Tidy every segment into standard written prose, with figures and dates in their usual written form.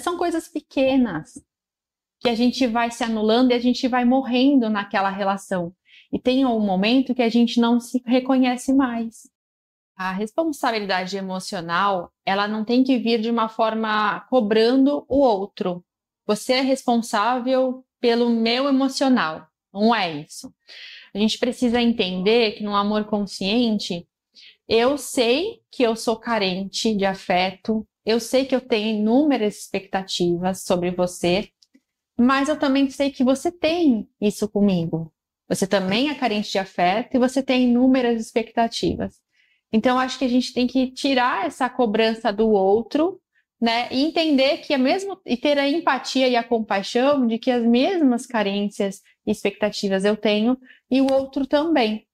São coisas pequenas que a gente vai se anulando e a gente vai morrendo naquela relação. E tem um momento que a gente não se reconhece mais. A responsabilidade emocional, ela não tem que vir de uma forma cobrando o outro. Você é responsável pelo meu emocional. Não é isso. A gente precisa entender que no amor consciente, eu sei que eu sou carente de afeto, eu sei que eu tenho inúmeras expectativas sobre você, mas eu também sei que você tem isso comigo. Você também é carente de afeto e você tem inúmeras expectativas. Então, acho que a gente tem que tirar essa cobrança do outro, né? E entender que e ter a empatia e a compaixão de que as mesmas carências e expectativas eu tenho e o outro também.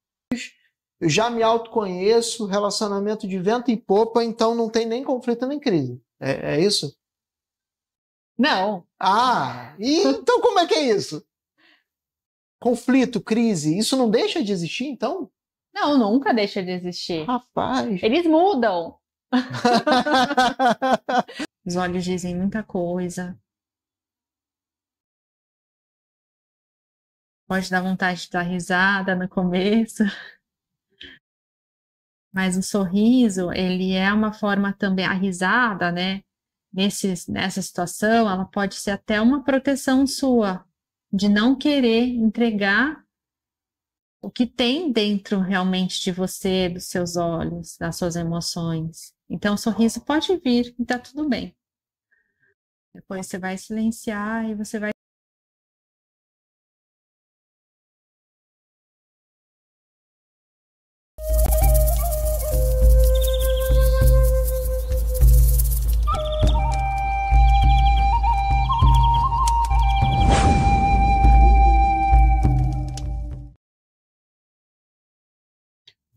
Eu já me autoconheço, relacionamento de vento e popa, então não tem nem conflito nem crise. É isso? Não. Então como é que é isso? Conflito, crise, isso não deixa de existir, então? Não, nunca deixa de existir. Rapaz. Eles mudam. Os olhos dizem muita coisa. Pode dar vontade de dar risada no começo. Mas o sorriso, ele é uma forma também, a risada, né? Nessa situação, ela pode ser até uma proteção sua, de não querer entregar o que tem dentro realmente de você, dos seus olhos, das suas emoções. Então, o sorriso pode vir e tá tudo bem. Depois você vai silenciar e você vai.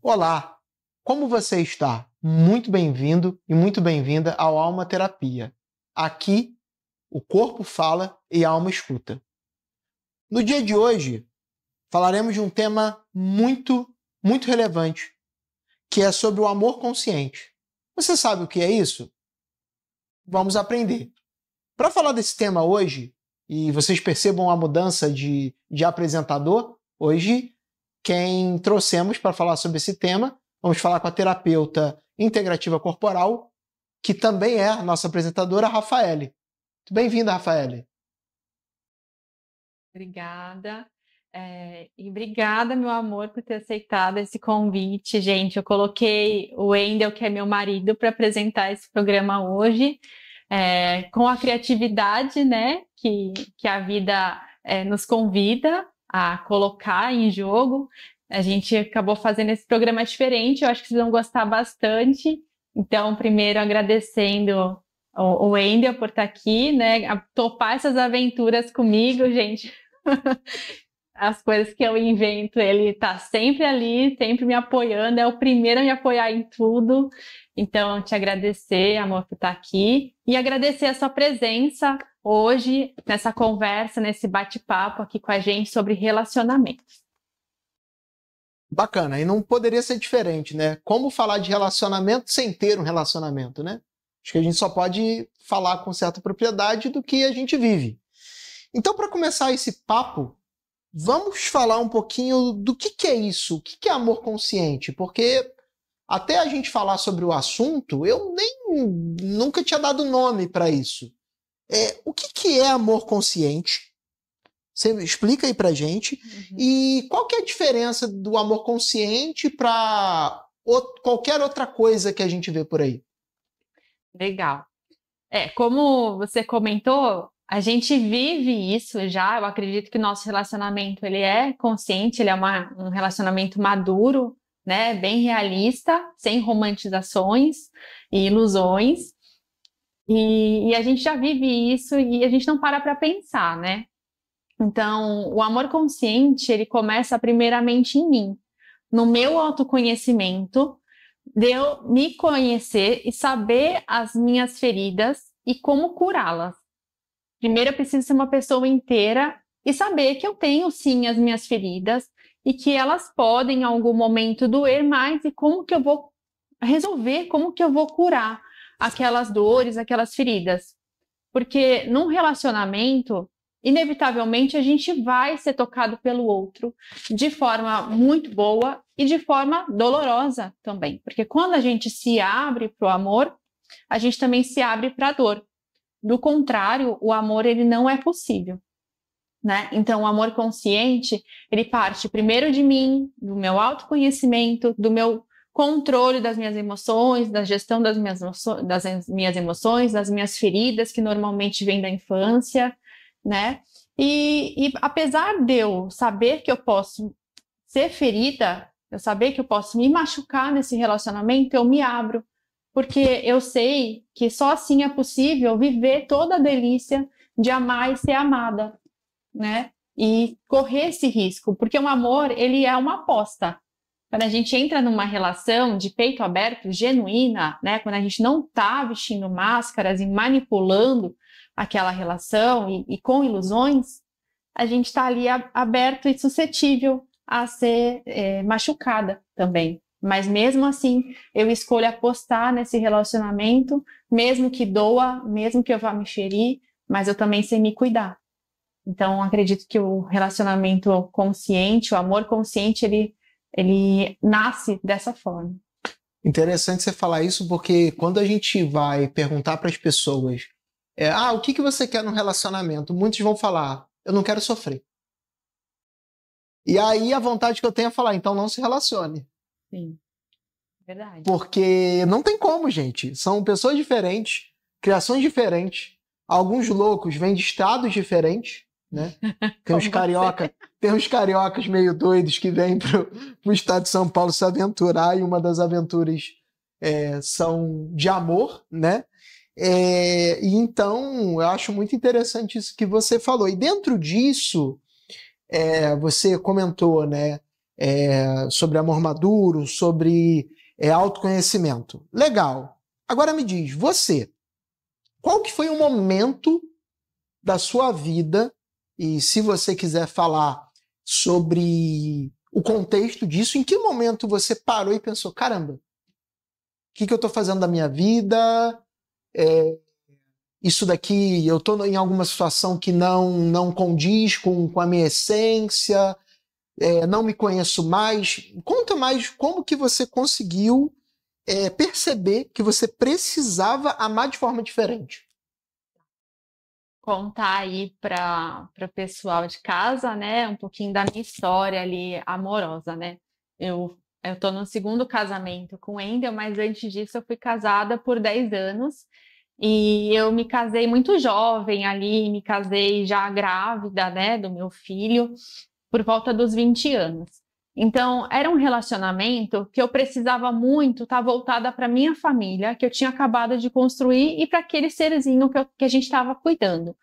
Olá, como você está? Muito bem-vindo e muito bem-vinda ao Alma Terapia. Aqui, o corpo fala e a alma escuta. No dia de hoje, falaremos de um tema muito relevante, que é sobre o amor consciente. Você sabe o que é isso? Vamos aprender. Para falar desse tema hoje, e vocês percebam a mudança de apresentador, hoje quem trouxemos para falar sobre esse tema, vamos falar com a terapeuta integrativa corporal, que também é a nossa apresentadora, Rafaele. Muito bem-vinda, Rafaele. Obrigada. E obrigada, meu amor, por ter aceitado esse convite. Gente, eu coloquei o Wendel, que é meu marido, para apresentar esse programa hoje, com a criatividade, né, que a vida nos convida a colocar em jogo. A gente acabou fazendo esse programa diferente, eu acho que vocês vão gostar bastante. Então, primeiro agradecendo o Wendel por estar aqui, né, a topar essas aventuras comigo, gente. As coisas que eu invento, ele tá sempre ali, sempre me apoiando, é o primeiro a me apoiar em tudo. Então, te agradecer, amor, por estar aqui e agradecer a sua presença hoje nessa conversa, nesse bate-papo aqui com a gente sobre relacionamentos. Bacana, e não poderia ser diferente, né? Como falar de relacionamento sem ter um relacionamento, né? Acho que a gente só pode falar com certa propriedade do que a gente vive. Então, para começar esse papo, vamos falar um pouquinho do que é isso, o que é amor consciente, porque até a gente falar sobre o assunto, eu nunca tinha dado nome para isso. O que é amor consciente? Você explica aí pra gente. Uhum. E qual que é a diferença do amor consciente para qualquer outra coisa que a gente vê por aí? Legal. Como você comentou, a gente vive isso já. Eu acredito que o nosso relacionamento ele é consciente, ele é um relacionamento maduro, né? Bem realista, sem romantizações e ilusões. E a gente já vive isso e a gente não para pensar, né? Então, o amor consciente, ele começa primeiramente em mim, no meu autoconhecimento, de eu me conhecer e saber as minhas feridas e como curá-las. Primeiro, eu preciso ser uma pessoa inteira e saber que eu tenho, sim, as minhas feridas e que elas podem, em algum momento, doer mais e como que eu vou resolver, como que eu vou curar aquelas dores, aquelas feridas. Porque num relacionamento, inevitavelmente a gente vai ser tocado pelo outro de forma muito boa e de forma dolorosa também. Porque quando a gente se abre para o amor, a gente também se abre para a dor. Do contrário, o amor ele não é possível, né? Então, o amor consciente, ele parte primeiro de mim, do meu autoconhecimento, do meu controle das minhas emoções, da gestão das minhas emoções, das minhas feridas, que normalmente vêm da infância, né? E apesar de eu saber que eu posso ser ferida, eu saber que eu posso me machucar nesse relacionamento, eu me abro, porque eu sei que só assim é possível viver toda a delícia de amar e ser amada, né? E correr esse risco, porque o amor, ele é uma aposta. Quando a gente entra numa relação de peito aberto, genuína, né? Quando a gente não está vestindo máscaras e manipulando aquela relação e com ilusões, a gente está ali aberto e suscetível a ser machucada também. Mas mesmo assim, eu escolho apostar nesse relacionamento, mesmo que doa, mesmo que eu vá me ferir, mas eu também sei me cuidar. Então, acredito que o relacionamento consciente, o amor consciente, ele nasce dessa forma. Interessante você falar isso, porque quando a gente vai perguntar para as pessoas o que você quer no relacionamento? Muitos vão falar, eu não quero sofrer. E aí a vontade que eu tenho é falar, então não se relacione. Sim, verdade. Porque não tem como, gente. São pessoas diferentes, criações diferentes. Alguns loucos vêm de estados diferentes, né? Tem uns cariocas meio doidos que vêm pro estado de São Paulo se aventurar, e uma das aventuras são de amor, né? E então, eu acho muito interessante isso que você falou. E dentro disso, você comentou, né, sobre amor maduro, sobre autoconhecimento. Legal. Agora me diz, qual que foi o momento da sua vida, e se você quiser falar sobre o contexto disso, em que momento você parou e pensou, caramba, o que eu estou fazendo da minha vida? Isso daqui, eu estou em alguma situação que não condiz com a minha essência, não me conheço mais. Conta mais como que você conseguiu perceber que você precisava amar de forma diferente. Contar aí para o pessoal de casa, né, um pouquinho da minha história ali amorosa, né? Eu tô no segundo casamento com o Wendel, mas antes disso eu fui casada por 10 anos e eu me casei muito jovem ali, me casei já grávida, né, do meu filho, por volta dos 20 anos. Então, era um relacionamento que eu precisava muito estar voltada para minha família, que eu tinha acabado de construir, e para aquele serzinho que a gente estava cuidando.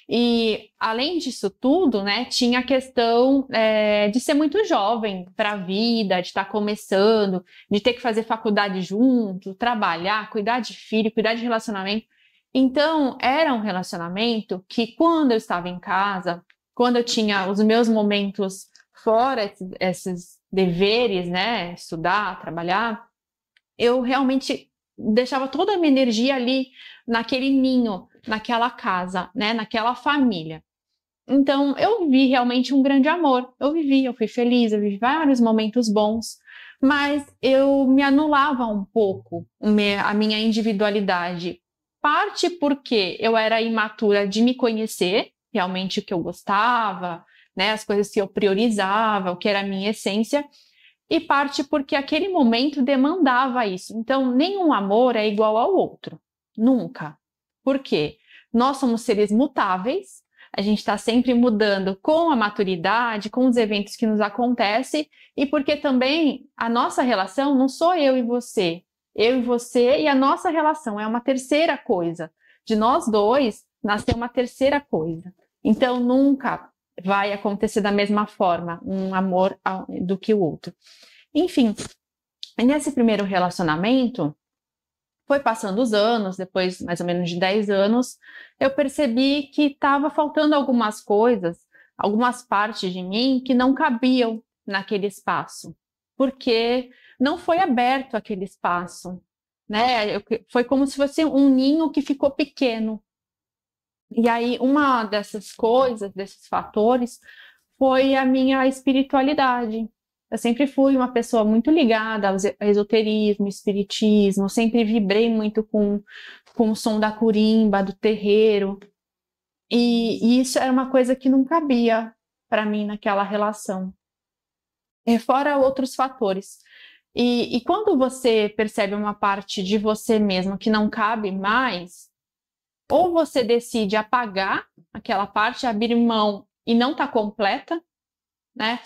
E, além disso tudo, né, tinha a questão de ser muito jovem para a vida, de estar começando, de ter que fazer faculdade junto, trabalhar, cuidar de filho, cuidar de relacionamento. Então, era um relacionamento que, quando eu estava em casa, quando eu tinha os meus momentos fora esses deveres, né, estudar, trabalhar, eu realmente deixava toda a minha energia ali naquele ninho, naquela casa, né, naquela família. Então, eu vi realmente um grande amor. Eu fui feliz, eu vivi vários momentos bons, mas eu me anulava um pouco a minha individualidade. Parte porque eu era imatura de me conhecer, realmente o que eu gostava, né, as coisas que eu priorizava, o que era a minha essência, e parte porque aquele momento demandava isso. Então, nenhum amor é igual ao outro, nunca. Por quê? Nós somos seres mutáveis, a gente está sempre mudando com a maturidade, com os eventos que nos acontecem, e porque também a nossa relação não sou eu e você e a nossa relação é uma terceira coisa. De nós dois, nasceu uma terceira coisa. Então, nunca vai acontecer da mesma forma um amor do que o outro. Enfim, nesse primeiro relacionamento, foi passando os anos, depois mais ou menos de 10 anos, eu percebi que estava faltando algumas coisas, algumas partes de mim que não cabiam naquele espaço, porque não foi aberto aquele espaço, né? Foi como se fosse um ninho que ficou pequeno. E aí, uma dessas coisas, desses fatores, foi a minha espiritualidade. Eu sempre fui uma pessoa muito ligada ao esoterismo, espiritismo, sempre vibrei muito com o som da curimba, do terreiro. E isso era uma coisa que não cabia para mim naquela relação. Fora outros fatores. E quando você percebe uma parte de você mesmo que não cabe mais, ou você decide apagar aquela parte, abrir mão e não está completa, né?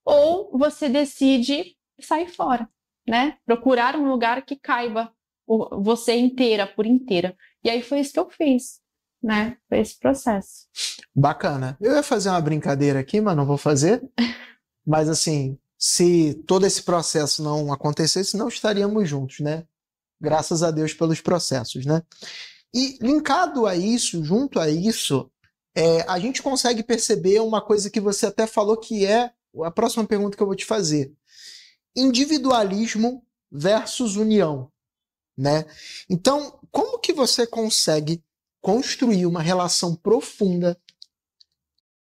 Ou você decide sair fora, né? Procurar um lugar que caiba você inteira, por inteira. E aí foi isso que eu fiz, né? Foi esse processo. Bacana. Eu ia fazer uma brincadeira aqui, mas não vou fazer. Mas assim, se todo esse processo não acontecesse, não estaríamos juntos, né? Graças a Deus pelos processos, né? E linkado a isso, junto a isso, a gente consegue perceber uma coisa que você até falou, que é a próxima pergunta que eu vou te fazer. Individualismo versus união, né? Então, como que você consegue construir uma relação profunda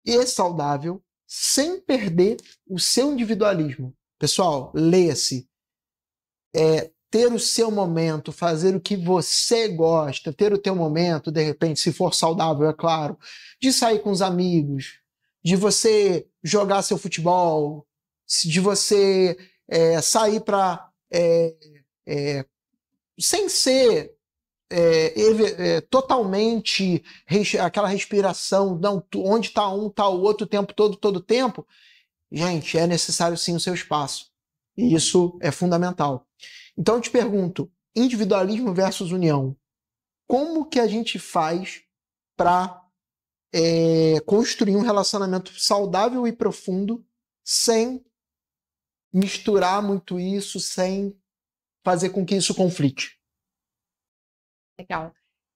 e saudável sem perder o seu individualismo? Pessoal, leia-se. Ter o seu momento, fazer o que você gosta, ter o teu momento, de repente, se for saudável, é claro, de sair com os amigos, de você jogar seu futebol, de você sair para sem ser totalmente aquela respiração, não, onde está um, está o outro, o tempo todo o tempo. Gente, é necessário sim o seu espaço. E isso é fundamental. Então eu te pergunto, individualismo versus união, como que a gente faz para construir um relacionamento saudável e profundo sem misturar muito isso, sem fazer com que isso conflite? Legal.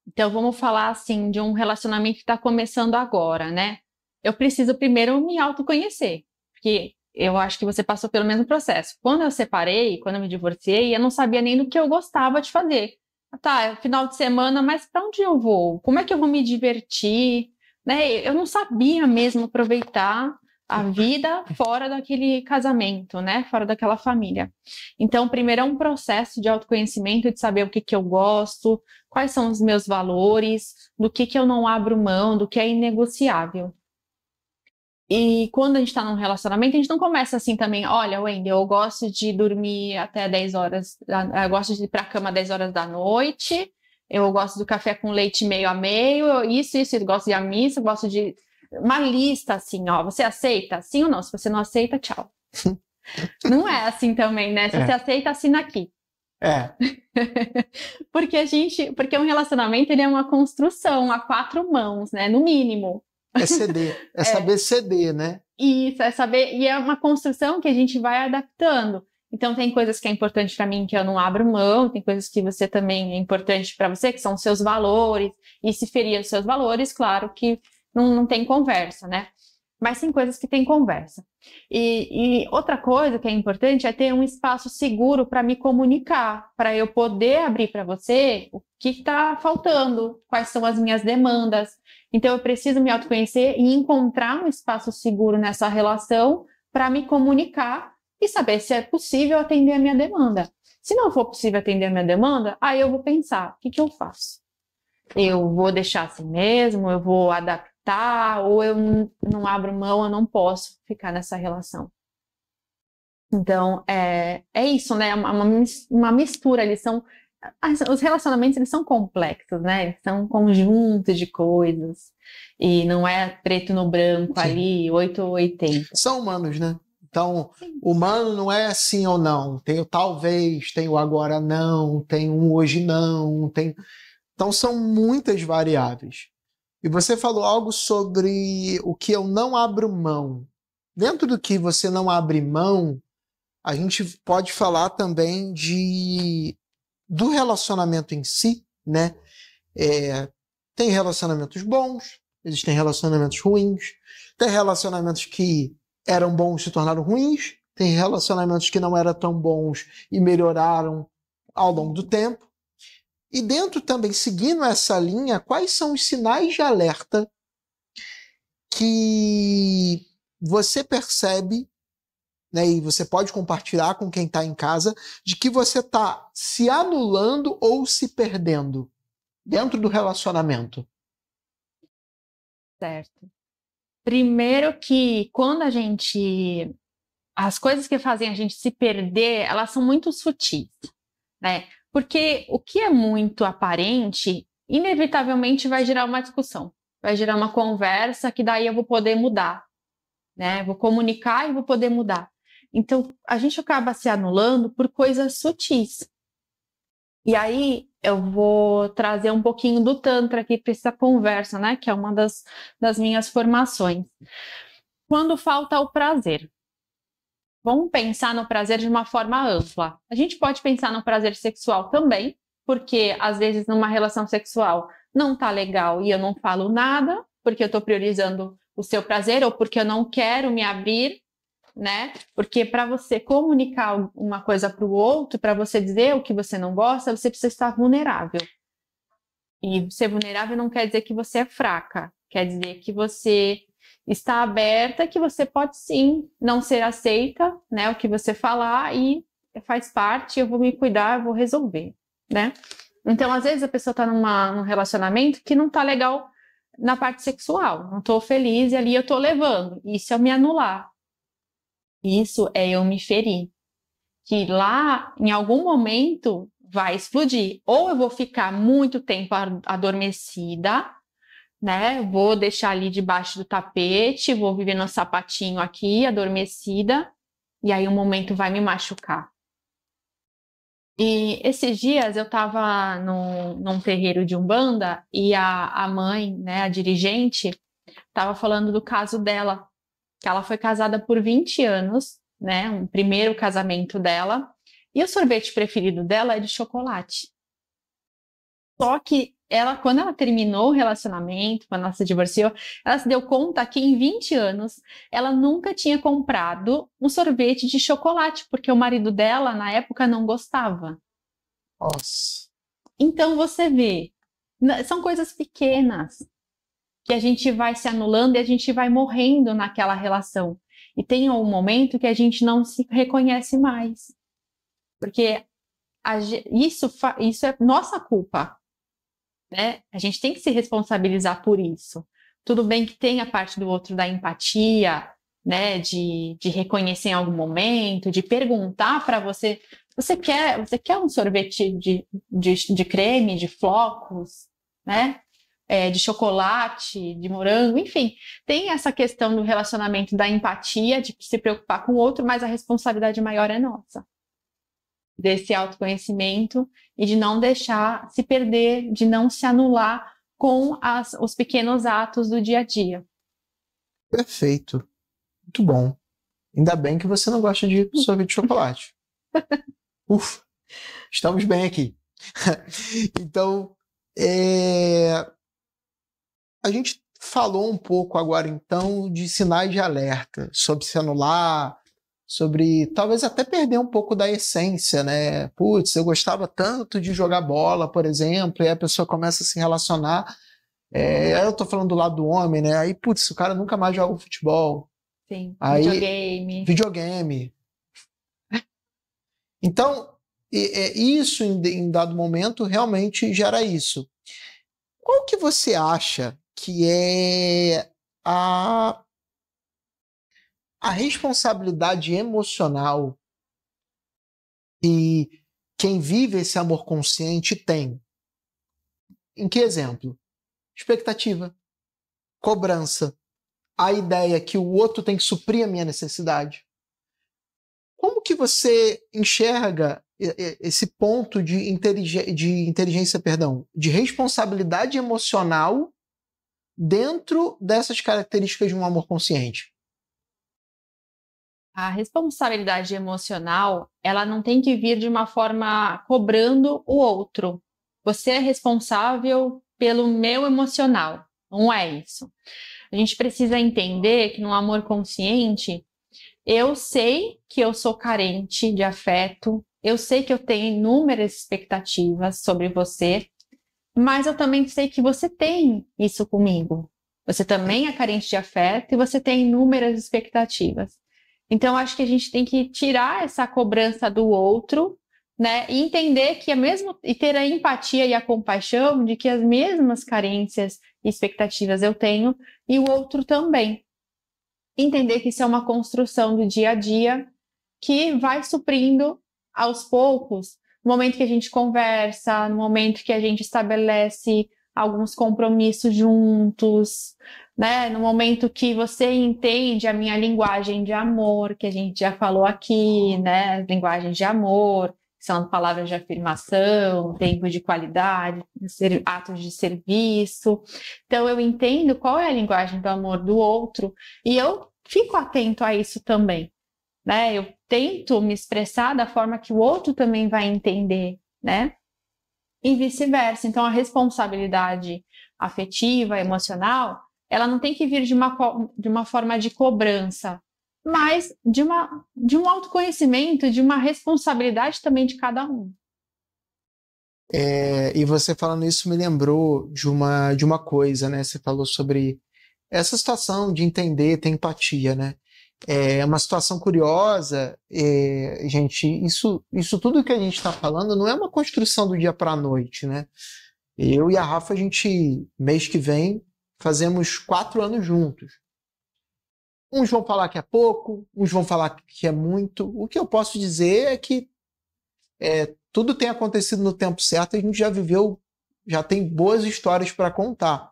Então vamos falar assim de um relacionamento que está começando agora, né? Eu preciso primeiro me autoconhecer, porque eu acho que você passou pelo mesmo processo. Quando eu separei, quando eu me divorciei, eu não sabia nem do que eu gostava de fazer. Tá, é final de semana, mas para onde eu vou? Como é que eu vou me divertir? Né? Eu não sabia mesmo aproveitar a vida fora daquele casamento, né? Fora daquela família. Então, primeiro é um processo de autoconhecimento, de saber o que eu gosto, quais são os meus valores, do que eu não abro mão, do que é inegociável. E quando a gente está num relacionamento, a gente não começa assim também, olha, Wendy, eu gosto de dormir até 10 horas, eu gosto de ir para a cama 10 horas da noite, eu gosto do café com leite meio a meio, eu gosto de ir à missa, eu gosto de... Uma lista assim, ó, você aceita? Sim ou não? Se você não aceita, tchau. Não é assim também, né? Se você aceita, assina aqui. Porque um relacionamento, ele é uma construção a 4 mãos, né? No mínimo. É ceder, saber ceder, né? Isso, é saber, e é uma construção que a gente vai adaptando. Então tem coisas que é importante para mim que eu não abro mão, tem coisas que você também é importante para você, que são os seus valores, e se ferir os seus valores, claro que não tem conversa, né? Mas tem coisas que tem conversa. E outra coisa que é importante é ter um espaço seguro para me comunicar, para eu poder abrir para você o que está faltando, quais são as minhas demandas. Então, eu preciso me autoconhecer e encontrar um espaço seguro nessa relação para me comunicar e saber se é possível atender a minha demanda. Se não for possível atender a minha demanda, aí eu vou pensar, o que eu faço? Eu vou deixar assim mesmo? Eu vou adaptar? Ou eu não abro mão, eu não posso ficar nessa relação? Então, é isso, né? Uma mistura, os relacionamentos, eles são complexos, né? Eles são um conjunto de coisas. E não é preto no branco. Sim. Ali, 8 ou 80. São humanos, né? Então, sim. Humano não é sim ou não. Tem o talvez, tem o agora não, tem um hoje não, tem... Então, são muitas variáveis. E você falou algo sobre o que eu não abro mão. Dentro do que você não abre mão, a gente pode falar também do relacionamento em si, né? Tem relacionamentos bons, existem relacionamentos ruins, tem relacionamentos que eram bons e se tornaram ruins, tem relacionamentos que não eram tão bons e melhoraram ao longo do tempo. E dentro também, seguindo essa linha, quais são os sinais de alerta que você percebe, né, e você pode compartilhar com quem está em casa, de que você está se anulando ou se perdendo dentro do relacionamento? Certo. Primeiro que quando as coisas que fazem a gente se perder, elas são muito sutis, né? Porque o que é muito aparente, inevitavelmente vai gerar uma discussão, vai gerar uma conversa que daí eu vou poder mudar, né? Vou comunicar e vou poder mudar. Então, a gente acaba se anulando por coisas sutis. E aí, eu vou trazer um pouquinho do Tantra aqui para essa conversa, né? Que é uma das minhas formações. Quando falta o prazer. Vamos pensar no prazer de uma forma ampla. A gente pode pensar no prazer sexual também, porque às vezes numa relação sexual não tá legal e eu não falo nada, porque eu estou priorizando o seu prazer ou porque eu não quero me abrir, né? Porque para você comunicar uma coisa para o outro, para você dizer o que você não gosta, você precisa estar vulnerável. E ser vulnerável não quer dizer que você é fraca, quer dizer que você está aberta, que você pode sim não ser aceita, né? O que você falar e faz parte, eu vou me cuidar, eu vou resolver, né? Então, às vezes a pessoa está num relacionamento que não está legal na parte sexual, não estou feliz e ali eu estou levando. Isso é me anular. Isso é eu me ferir. Que lá, em algum momento, vai explodir. Ou eu vou ficar muito tempo adormecida, né? Vou deixar ali debaixo do tapete, vou viver no sapatinho aqui, adormecida, e aí o momento vai me machucar. E esses dias eu estava num terreiro de Umbanda e a mãe, né, a dirigente, estava falando do caso dela, que ela foi casada por 20 anos, né, um primeiro casamento dela, e o sorvete preferido dela é de chocolate. Só que ela, quando ela terminou o relacionamento, quando ela se divorciou, ela se deu conta que em 20 anos ela nunca tinha comprado um sorvete de chocolate, porque o marido dela, na época, não gostava. Nossa. Então você vê, são coisas pequenas que a gente vai se anulando e a gente vai morrendo naquela relação. E tem um momento que a gente não se reconhece mais. Porque isso é nossa culpa. Né? A gente tem que se responsabilizar por isso. Tudo bem que tem a parte do outro da empatia, né? De reconhecer em algum momento, de perguntar para você, você quer um sorvete de creme, de flocos, né? De chocolate, de morango, enfim. Tem essa questão do relacionamento da empatia, de se preocupar com o outro, mas a responsabilidade maior é nossa. Desse autoconhecimento e de não deixar se perder, de não se anular com os pequenos atos do dia a dia. Perfeito. Muito bom. Ainda bem que você não gosta de sorvete de chocolate. Ufa, estamos bem aqui. Então, a gente falou um pouco agora, então, de sinais de alerta, sobre se anular, sobre talvez até perder um pouco da essência, né? Putz, eu gostava tanto de jogar bola, por exemplo, e a pessoa começa a se relacionar. Eu tô falando do lado do homem, né? Aí, putz, o cara nunca mais joga futebol. Sim, aí, videogame. Então, isso em dado momento realmente gera isso. Qual que você acha que é a responsabilidade emocional que quem vive esse amor consciente tem? Em que exemplo? Expectativa, cobrança, a ideia que o outro tem que suprir a minha necessidade. Como que você enxerga esse ponto de inteligência, de responsabilidade emocional dentro dessas características de um amor consciente? A responsabilidade emocional, ela não tem que vir de uma forma cobrando o outro. Você é responsável pelo meu emocional. Não é isso. A gente precisa entender que no amor consciente, eu sei que eu sou carente de afeto, Eu sei que eu tenho inúmeras expectativas sobre você, mas eu também sei que você tem isso comigo. Você também é carente de afeto e você tem inúmeras expectativas. Então, acho que a gente tem que tirar essa cobrança do outro, né? E entender que e ter a empatia e a compaixão de que as mesmas carências e expectativas eu tenho e o outro também. Entender que isso é uma construção do dia a dia que vai suprindo aos poucos, no momento que a gente conversa, no momento que a gente estabelece alguns compromissos juntos, né? No momento que você entende a minha linguagem de amor, que a gente já falou aqui, né? Linguagem de amor, são palavras de afirmação, tempo de qualidade, atos de serviço. Então, eu entendo qual é a linguagem do amor do outro e eu fico atento a isso também, né? Eu tento me expressar da forma que o outro também vai entender, né? E vice-versa. Então, a responsabilidade afetiva, emocional, ela não tem que vir de uma forma de cobrança, mas de um autoconhecimento, de uma responsabilidade também de cada um. E você falando isso me lembrou de uma coisa, né? Você falou sobre essa situação de entender, ter empatia, né? É uma situação curiosa, gente, isso tudo que a gente está falando não é uma construção do dia para a noite, né? Eu e a Rafa, a gente, mês que vem, fazemos 4 anos juntos. Uns vão falar que é pouco, uns vão falar que é muito. O que eu posso dizer é que tudo tem acontecido no tempo certo, a gente já viveu, já tem boas histórias para contar.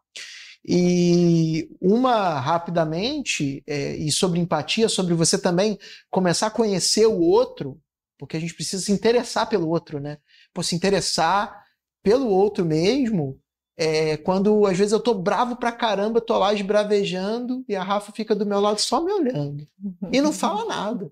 E uma rapidamente, e sobre empatia, sobre você também começar a conhecer o outro, porque a gente precisa se interessar pelo outro, né? Por se interessar pelo outro mesmo, quando às vezes eu tô bravo pra caramba, tô lá esbravejando e a Rafa fica do meu lado só me olhando e não fala nada.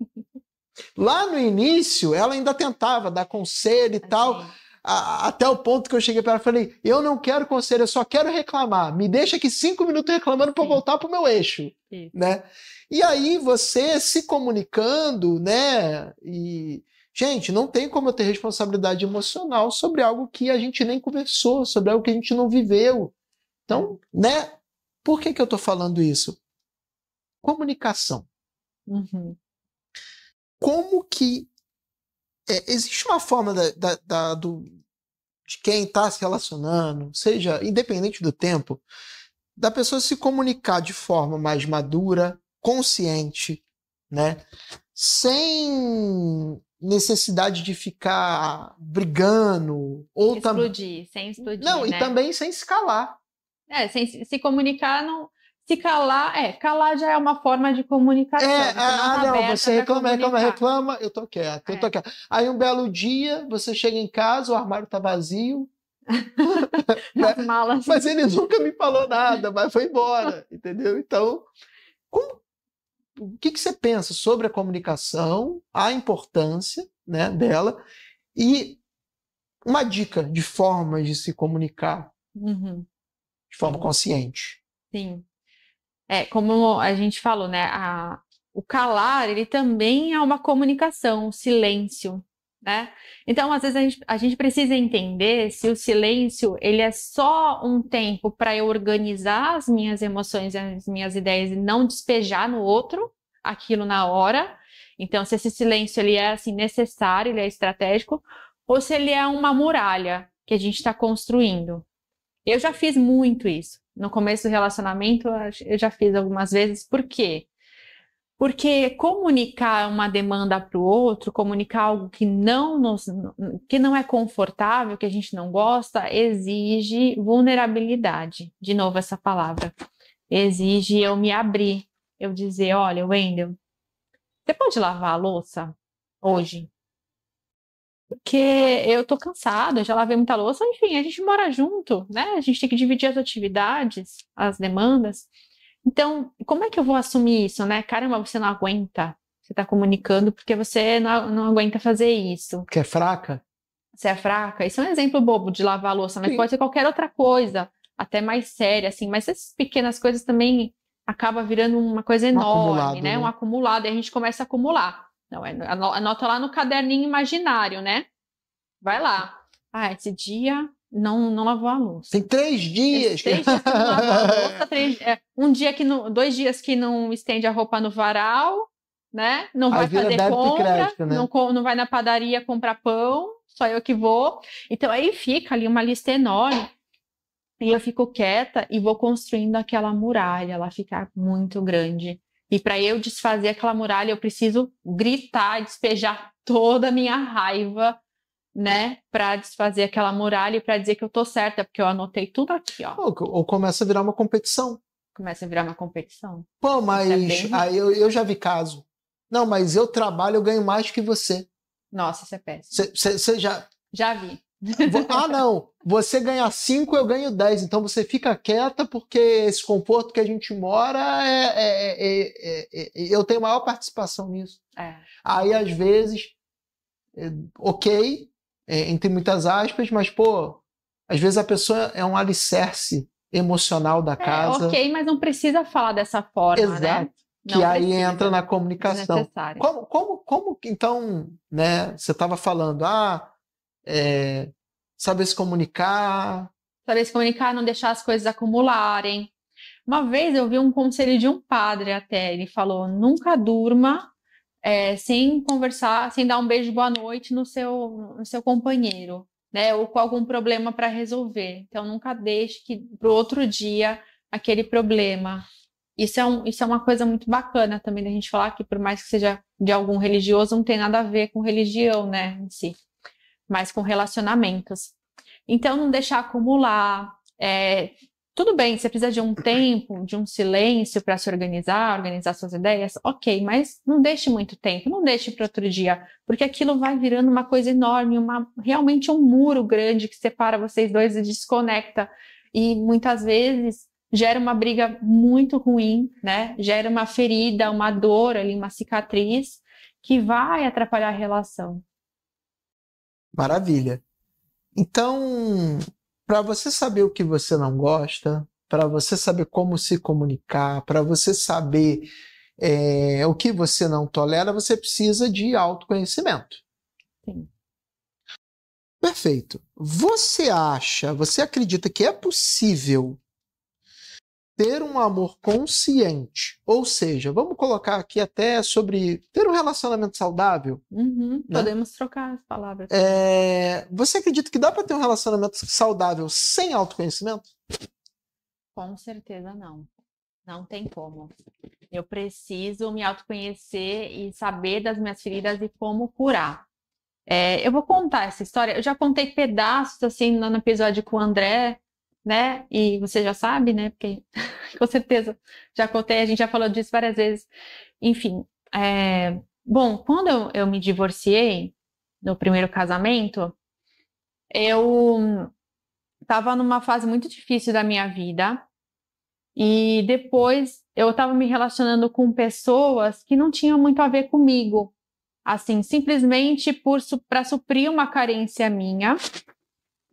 Lá no início, ela ainda tentava dar conselho e tal, até o ponto que eu cheguei para ela e falei, eu não quero conselho, eu só quero reclamar. Me deixa aqui 5 minutos reclamando para voltar para o meu eixo. Né? E aí você se comunicando, né? E, gente, não tem como eu ter responsabilidade emocional sobre algo que a gente nem conversou, sobre algo que a gente não viveu. Então, né? Por que eu estou falando isso? Comunicação. Uhum. Como que existe uma forma de quem está se relacionando, seja independente do tempo, da pessoa se comunicar de forma mais madura, consciente, né? Sem necessidade de ficar brigando ou sem explodir. Não, né? E também sem se calar. Sem se comunicar, não. Se calar, calar já é uma forma de comunicação. Você reclama, eu tô quieto, Aí um belo dia, você chega em casa, o armário tá vazio. As malas. Mas ele nunca me falou nada, mas foi embora, entendeu? Então, o que você pensa sobre a comunicação, a importância, né, dela e uma dica de formas de se comunicar de forma consciente? Sim. Como a gente falou, né? O calar, ele também é uma comunicação, o silêncio, né? Então, às vezes, a gente precisa entender se o silêncio, ele é só um tempo para eu organizar as minhas emoções e as minhas ideias e não despejar no outro aquilo na hora. Então, se esse silêncio, ele é, assim, necessário, ele é estratégico, ou se ele é uma muralha que a gente está construindo. Eu já fiz muito isso. No começo do relacionamento, eu já fiz algumas vezes. Por quê? Porque comunicar uma demanda para o outro, comunicar algo que não é confortável, que a gente não gosta, exige vulnerabilidade. De novo essa palavra. Exige eu me abrir. Eu dizer, olha, Wendel, você pode lavar a louça hoje? Porque eu tô cansada, já lavei muita louça, enfim, a gente mora junto, né? A gente tem que dividir as atividades, as demandas. Então, como é que eu vou assumir isso, né? Caramba, você não aguenta. Você tá comunicando porque você não aguenta fazer isso. Que é fraca? Você é fraca? Isso é um exemplo bobo de lavar a louça, mas pode ser qualquer outra coisa, até mais séria, assim. Mas essas pequenas coisas também acabam virando uma coisa enorme, né? Um acumulado, e a gente começa a acumular. Não, anota lá no caderninho imaginário, né? Vai lá. Ah, esse dia não lavou a louça. Tem 3 dias. 3 dias que não lavou a louça, 2 dias que não estende a roupa no varal, né? Não vai fazer compra, crédito, né? Não vai na padaria comprar pão, só eu que vou. Então aí fica ali uma lista enorme. E eu fico quieta e vou construindo aquela muralha, ela fica muito grande. E para eu desfazer aquela muralha, eu preciso gritar, despejar toda a minha raiva, né? Para desfazer aquela muralha e para dizer que eu tô certa, porque eu anotei tudo aqui, ó. Ou começa a virar uma competição. Começa a virar uma competição. Pô, mas aí eu já vi caso. Não, mas eu trabalho, eu ganho mais que você. Nossa, isso é péssimo. Você já... Já vi. Ah, não. Você ganha 5, eu ganho 10. Então você fica quieta porque esse conforto que a gente mora eu tenho maior participação nisso. Aí, às vezes, ok, entre muitas aspas, mas, pô, às vezes a pessoa é um alicerce emocional da casa. Ok, mas não precisa falar dessa forma, exato, né? Que não aí precisa, entra na comunicação. Como então, né? Você estava falando, saber se comunicar. Saber se comunicar, não deixar as coisas acumularem. Uma vez eu vi um conselho de um padre até, ele falou, nunca durma sem conversar, sem dar um beijo de boa noite no seu companheiro, né? Ou com algum problema para resolver. Então nunca deixe que para o outro dia aquele problema. Isso é uma coisa muito bacana também da gente falar que por mais que seja de algum religioso, não tem nada a ver com religião, né, em si, mas com relacionamentos. Então, não deixar acumular. Tudo bem, você precisa de um tempo, de um silêncio para se organizar suas ideias, ok, mas não deixe muito tempo, não deixe para outro dia, porque aquilo vai virando uma coisa enorme, realmente um muro grande que separa vocês dois e desconecta. E muitas vezes gera uma briga muito ruim, né? Gera uma ferida, uma dor ali, uma cicatriz, que vai atrapalhar a relação. Maravilha. Então, para você saber o que você não gosta, para você saber como se comunicar, para você saber o que você não tolera, você precisa de autoconhecimento. Sim. Perfeito. Você acredita que é possível ter um amor consciente, ou seja, vamos colocar aqui até sobre ter um relacionamento saudável? Né? Podemos trocar as palavras. Você acredita que dá para ter um relacionamento saudável sem autoconhecimento? Com certeza não. Não tem como. Eu preciso me autoconhecer e saber das minhas feridas e como curar. Eu vou contar essa história. Eu já contei pedaços assim no episódio com o André, né? E você já sabe, né? Porque com certeza já contei, a gente já falou disso várias vezes. Enfim, bom, quando eu me divorciei no primeiro casamento, eu estava numa fase muito difícil da minha vida e depois eu estava me relacionando com pessoas que não tinham muito a ver comigo, assim, simplesmente para suprir uma carência minha.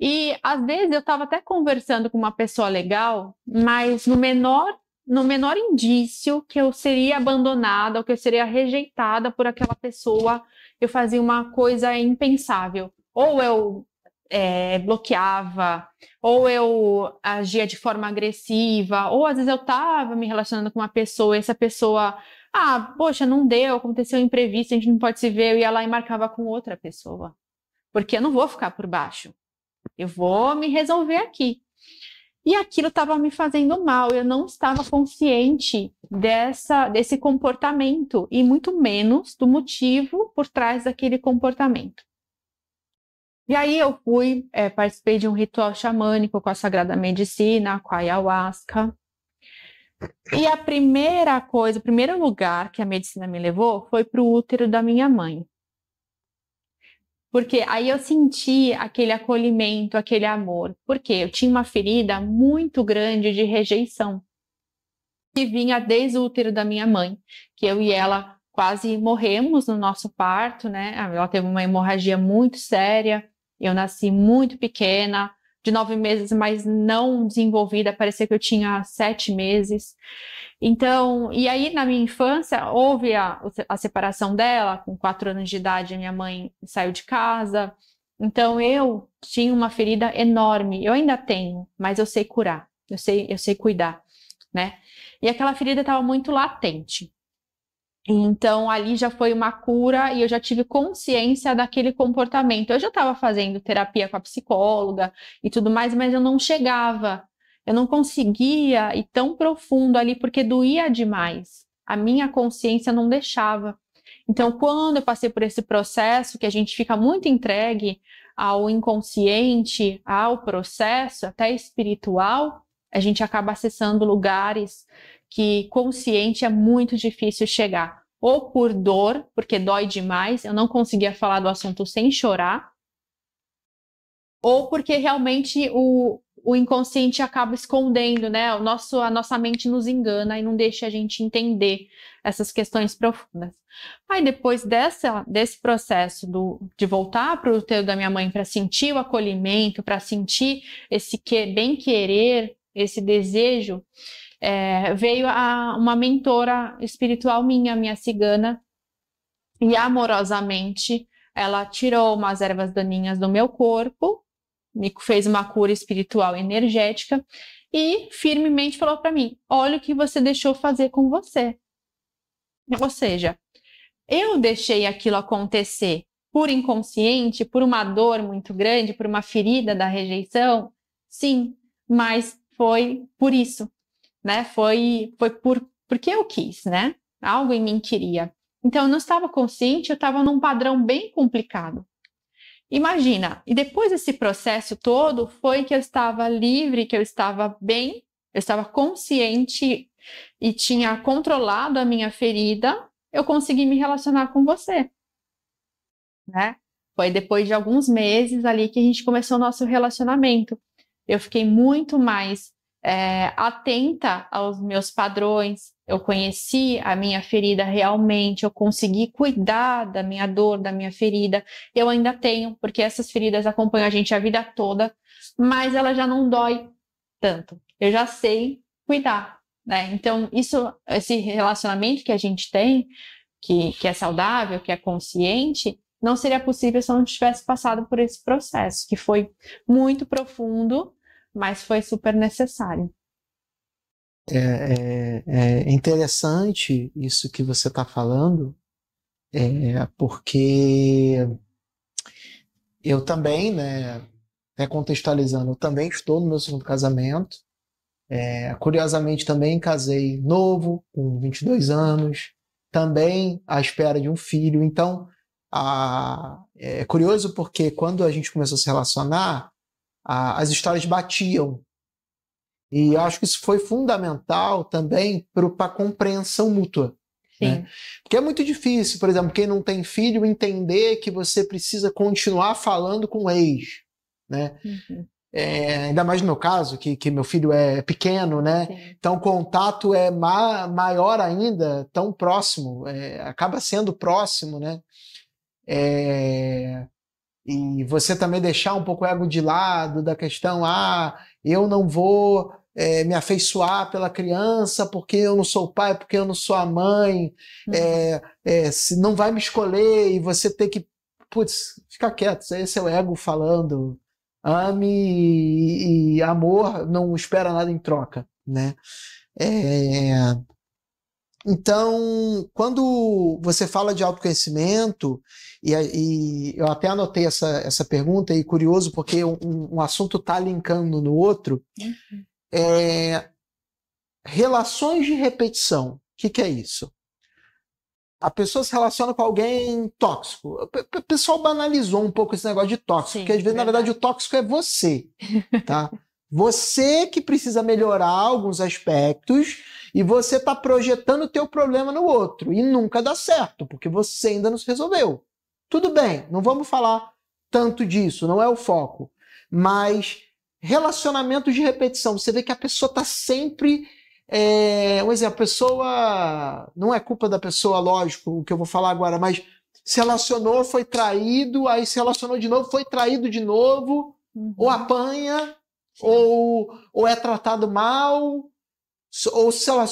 E às vezes eu estava até conversando com uma pessoa legal, mas no menor indício que eu seria abandonada ou que eu seria rejeitada por aquela pessoa, eu fazia uma coisa impensável. Ou eu bloqueava, ou eu agia de forma agressiva, ou às vezes eu estava me relacionando com uma pessoa e essa pessoa, poxa, não deu, aconteceu um imprevisto, a gente não pode se ver, eu ia lá e marcava com outra pessoa. Porque eu não vou ficar por baixo. Eu vou me resolver aqui. E aquilo estava me fazendo mal, eu não estava consciente desse comportamento e muito menos do motivo por trás daquele comportamento. E aí eu participei de um ritual xamânico com a Sagrada Medicina, com a Ayahuasca. E a primeira coisa, o primeiro lugar que a medicina me levou foi para o útero da minha mãe. Porque aí eu senti aquele acolhimento, aquele amor. Porque eu tinha uma ferida muito grande de rejeição, que vinha desde o útero da minha mãe, que eu e ela quase morremos no nosso parto, né? Ela teve uma hemorragia muito séria, eu nasci muito pequena, de 9 meses, mas não desenvolvida, parecia que eu tinha 7 meses. Então, e aí na minha infância, houve a separação dela, com 4 anos de idade, a minha mãe saiu de casa. Então, eu tinha uma ferida enorme, eu ainda tenho, mas eu sei curar, eu sei cuidar, né? E aquela ferida estava muito latente. Então, ali já foi uma cura e eu já tive consciência daquele comportamento. Eu já estava fazendo terapia com a psicóloga e tudo mais, mas eu não chegava, eu não conseguia ir tão profundo ali porque doía demais. A minha consciência não deixava. Então, quando eu passei por esse processo, que a gente fica muito entregue ao inconsciente, ao processo, até espiritual, a gente acaba acessando lugares que consciente é muito difícil chegar. Ou por dor, porque dói demais, eu não conseguia falar do assunto sem chorar, ou porque realmente o inconsciente acaba escondendo, né? A nossa mente nos engana e não deixa a gente entender essas questões profundas. Aí depois desse processo de voltar para o útero da minha mãe para sentir o acolhimento, para sentir esse bem-querer, esse desejo, veio uma mentora espiritual minha cigana, e amorosamente ela tirou umas ervas daninhas do meu corpo, me fez uma cura espiritual energética e firmemente falou para mim: olha o que você deixou fazer com você. Ou seja, eu deixei aquilo acontecer por inconsciente, por uma dor muito grande, por uma ferida da rejeição, sim, mas foi por isso, né? Foi porque eu quis, né? Algo em mim queria. Então eu não estava consciente, eu estava num padrão bem complicado. Imagina, e depois desse processo todo, foi que eu estava livre, que eu estava bem, eu estava consciente e tinha controlado a minha ferida, eu consegui me relacionar com você, né? Foi depois de alguns meses ali que a gente começou o nosso relacionamento. Eu fiquei muito mais atenta aos meus padrões, eu conheci a minha ferida realmente, eu consegui cuidar da minha dor, da minha ferida. Eu ainda tenho, porque essas feridas acompanham a gente a vida toda, mas ela já não dói tanto. Eu já sei cuidar, né? Então, esse relacionamento que a gente tem, que é saudável, que é consciente, não seria possível se eu não tivesse passado por esse processo, que foi muito profundo, mas foi super necessário. É interessante isso que você está falando, porque eu também, né, contextualizando, eu também estou no meu segundo casamento. Curiosamente, também casei novo, com 22 anos, também à espera de um filho. Então, é curioso porque quando a gente começou a se relacionar, as histórias batiam. E eu acho que isso foi fundamental também para a compreensão mútua. Né? Porque é muito difícil, por exemplo, quem não tem filho entender que você precisa continuar falando com o ex. Né? Uhum. Ainda mais no meu caso, que meu filho é pequeno, né? Sim. Então o contato é maior ainda, tão próximo, acaba sendo próximo, né? E você também deixar um pouco o ego de lado da questão, eu não vou me afeiçoar pela criança porque eu não sou o pai, porque eu não sou a mãe, se não vai me escolher e você ter que, fica quieto, esse é o ego falando, ame e amor não espera nada em troca, né? Então, quando você fala de autoconhecimento, e eu até anotei essa pergunta, e curioso, porque um assunto está linkando no outro, relações de repetição. O que é isso? A pessoa se relaciona com alguém tóxico. O pessoal banalizou um pouco esse negócio de tóxico, porque às vezes, na verdade, o tóxico é você, tá? Você que precisa melhorar alguns aspectos e você está projetando o teu problema no outro e nunca dá certo, porque você ainda não se resolveu. Tudo bem, não vamos falar tanto disso, não é o foco. Mas relacionamentos de repetição, você vê que a pessoa está sempre... um exemplo, a pessoa... Não é culpa da pessoa, lógico, o que eu vou falar agora, mas se relacionou, foi traído, aí se relacionou de novo, foi traído de novo... ou apanha, ou é tratado mal, ou sei lá,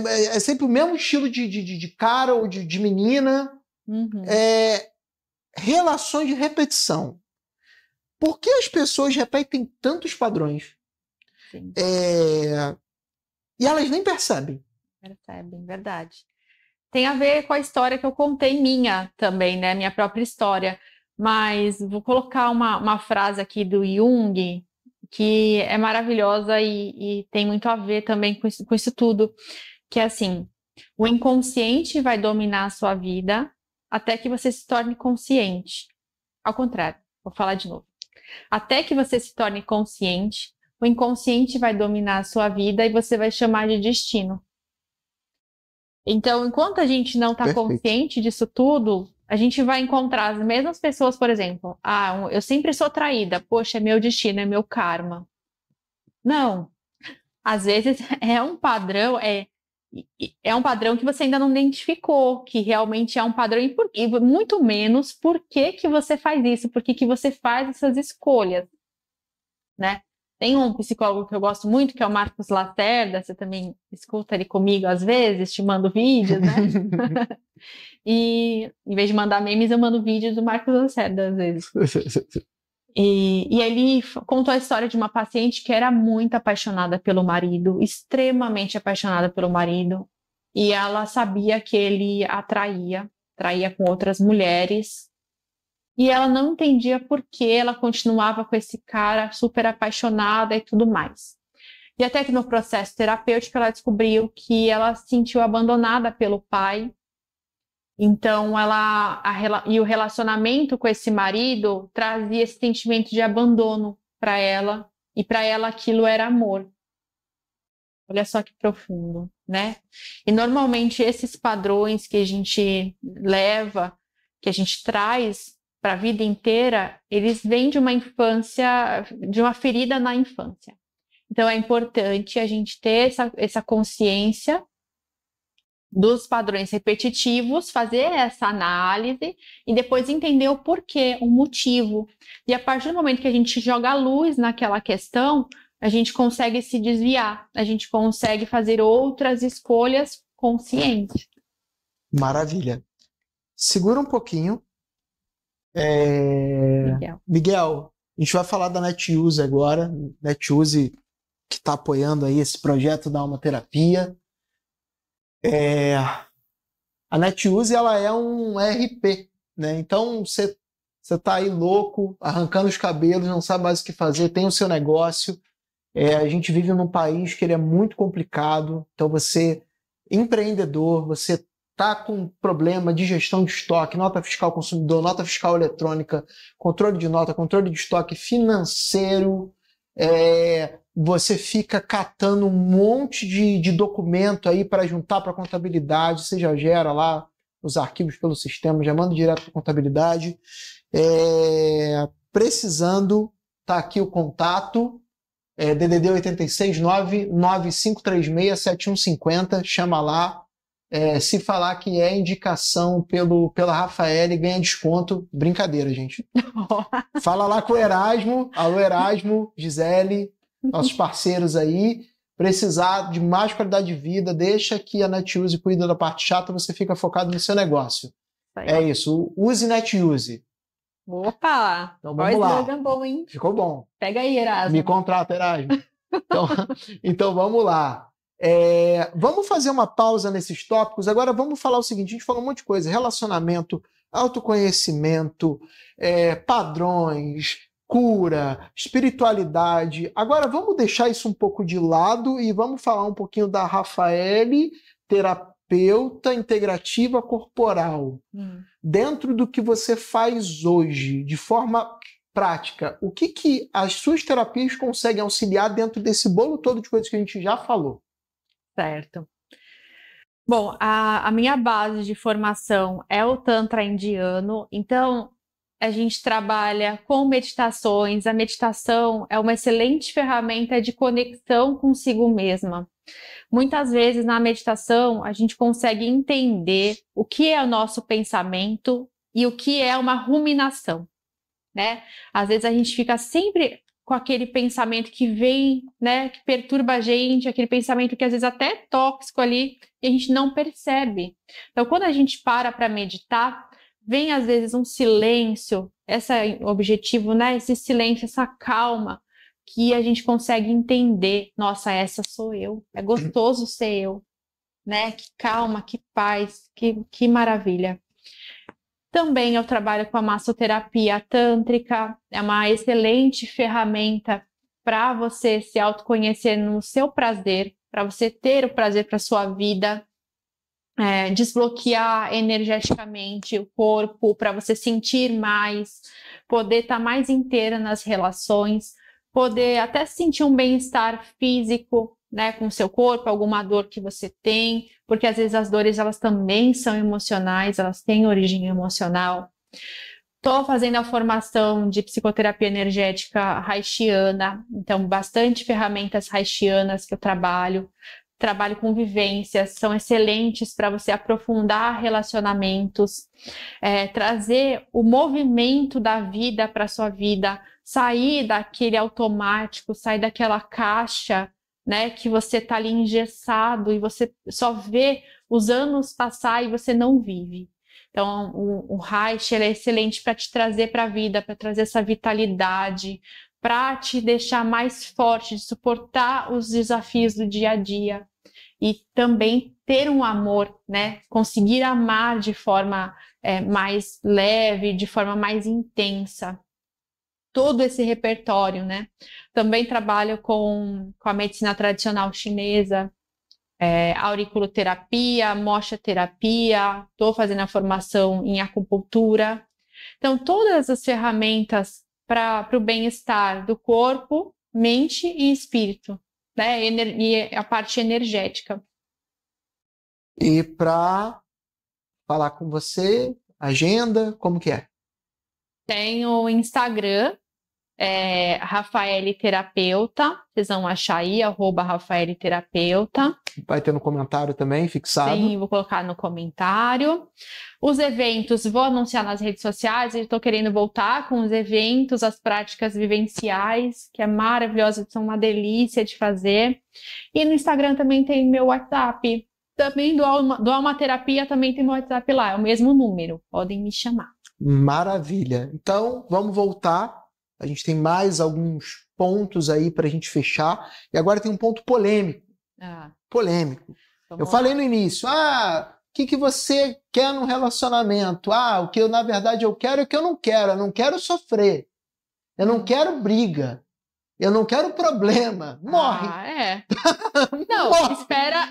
é sempre o mesmo estilo de cara ou de menina. Relações de repetição. Por que as pessoas repetem tantos padrões? E elas nem percebem. Percebem, verdade. Tem a ver com a história que eu contei minha também, né? Minha própria história. Mas vou colocar uma frase aqui do Jung, que é maravilhosa e tem muito a ver também com isso tudo, que é assim: o inconsciente vai dominar a sua vida até que você se torne consciente. Ao contrário, vou falar de novo. Até que você se torne consciente, o inconsciente vai dominar a sua vida e você vai chamar de destino. Então, enquanto a gente não está consciente disso tudo, a gente vai encontrar as mesmas pessoas, por exemplo. Eu sempre sou traída. Poxa, é meu destino, é meu karma. Não. Às vezes é um padrão, é um padrão que você ainda não identificou, que realmente é um padrão, e muito menos por que você faz isso, por que você faz essas escolhas, né? Tem um psicólogo que eu gosto muito, que é o Marcos Lacerda, você também escuta ele comigo às vezes, te mando vídeos, né? E em vez de mandar memes, eu mando vídeos do Marcos Lacerda às vezes. E ele contou a história de uma paciente que era muito apaixonada pelo marido, extremamente apaixonada pelo marido, e ela sabia que ele traía com outras mulheres, e ela não entendia por que ela continuava com esse cara super apaixonada e tudo mais. E até que no processo terapêutico ela descobriu que ela se sentiu abandonada pelo pai. Então e o relacionamento com esse marido trazia esse sentimento de abandono para ela, e para ela aquilo era amor. Olha só que profundo, né? E normalmente esses padrões que a gente leva, que a gente traz para a vida inteira, eles vêm de uma infância, de uma ferida na infância. Então é importante a gente ter essa consciência dos padrões repetitivos, fazer essa análise e depois entender o porquê, o motivo. E a partir do momento que a gente joga a luz naquela questão, a gente consegue se desviar, a gente consegue fazer outras escolhas conscientes. Maravilha. Segura um pouquinho. Miguel, a gente vai falar da Netshoes agora. Netshoes que está apoiando aí esse projeto da Alma Terapia. A Netshoes, ela é um ERP, né? Então você está aí louco, arrancando os cabelos, não sabe mais o que fazer, tem o seu negócio. A gente vive num país que ele é muito complicado. Então você, empreendedor, você está com problema de gestão de estoque, nota fiscal consumidor, nota fiscal eletrônica, controle de nota, controle de estoque financeiro, você fica catando um monte de documento aí para juntar para a contabilidade, você já gera lá os arquivos pelo sistema, já manda direto para a contabilidade. Precisando, tá aqui o contato, DDD 86 99536 7150, chama lá. Se falar que é indicação pela Rafaele, ganha desconto. Brincadeira, gente. Fala lá com o Erasmo. Alô, Erasmo, Gisele, nossos parceiros aí. Precisar de mais qualidade de vida, deixa que a Netshoes cuida da parte chata, você fica focado no seu negócio. É isso. Use Netshoes. Opa! Então vamos lá. Bom, hein? Ficou bom. Pega aí, Erasmo. Me contrata, Erasmo. Então vamos lá. Vamos fazer uma pausa nesses tópicos. Agora vamos falar o seguinte: a gente falou um monte de coisa: relacionamento, autoconhecimento, padrões, cura, espiritualidade. Agora vamos deixar isso um pouco de lado e vamos falar um pouquinho da Rafaele, terapeuta integrativa corporal. Dentro do que você faz hoje, de forma prática, o que as suas terapias conseguem auxiliar dentro desse bolo todo de coisas que a gente já falou? Certo. Bom, a minha base de formação é o Tantra indiano, então a gente trabalha com meditações. A meditação é uma excelente ferramenta de conexão consigo mesma. Muitas vezes na meditação a gente consegue entender o que é o nosso pensamento e o que é uma ruminação. né? Às vezes a gente fica sempre com aquele pensamento que vem, né, que perturba a gente, aquele pensamento que às vezes até é tóxico ali, e a gente não percebe. Então, quando a gente para meditar, vem às vezes um silêncio, esse é o objetivo, né? Esse silêncio, essa calma, que a gente consegue entender, nossa, essa sou eu, é gostoso ser eu, né? Que calma, que paz, que maravilha. Também eu trabalho com a massoterapia tântrica, é uma excelente ferramenta para você se autoconhecer no seu prazer, para você ter o prazer para sua vida, desbloquear energeticamente o corpo, para você sentir mais, poder estar mais inteira nas relações, poder até sentir um bem-estar físico, né, com o seu corpo, alguma dor que você tem, porque às vezes as dores elas também são emocionais, elas têm origem emocional. Estou fazendo a formação de psicoterapia energética haitiana, então bastante ferramentas haitianas que eu trabalho com vivências, são excelentes para você aprofundar relacionamentos, trazer o movimento da vida para a sua vida, sair daquele automático, sair daquela caixa, né, que você está ali engessado e você só vê os anos passar e você não vive. Então, o Reich é excelente para te trazer para a vida, para trazer essa vitalidade, para te deixar mais forte, de suportar os desafios do dia a dia e também ter um amor, né, conseguir amar de forma mais leve, de forma mais intensa. Todo esse repertório, né? Também trabalho com a medicina tradicional chinesa, auriculoterapia, mocha terapia, estou fazendo a formação em acupuntura. Então, todas as ferramentas para o bem-estar do corpo, mente e espírito, né? E a parte energética. E para falar com você, agenda, como que é? Tem o Instagram, Rafaele Terapeuta, vocês vão achar aí, @Rafaele Terapeuta. Vai ter no comentário também, fixado? Sim, vou colocar no comentário. Os eventos, vou anunciar nas redes sociais, eu estou querendo voltar com os eventos, as práticas vivenciais, que é maravilhosa, são uma delícia de fazer. E no Instagram também tem meu WhatsApp, também do Alma Terapia também tem meu WhatsApp lá, é o mesmo número, podem me chamar. Maravilha. Então, vamos voltar. A gente tem mais alguns pontos aí para a gente fechar. E agora tem um ponto polêmico. Polêmico. Eu falei no início, o que você quer num relacionamento? O que na verdade eu quero é o que eu não quero. Eu não quero sofrer. Eu não quero briga. Eu não quero problema. Morre. Não, morre.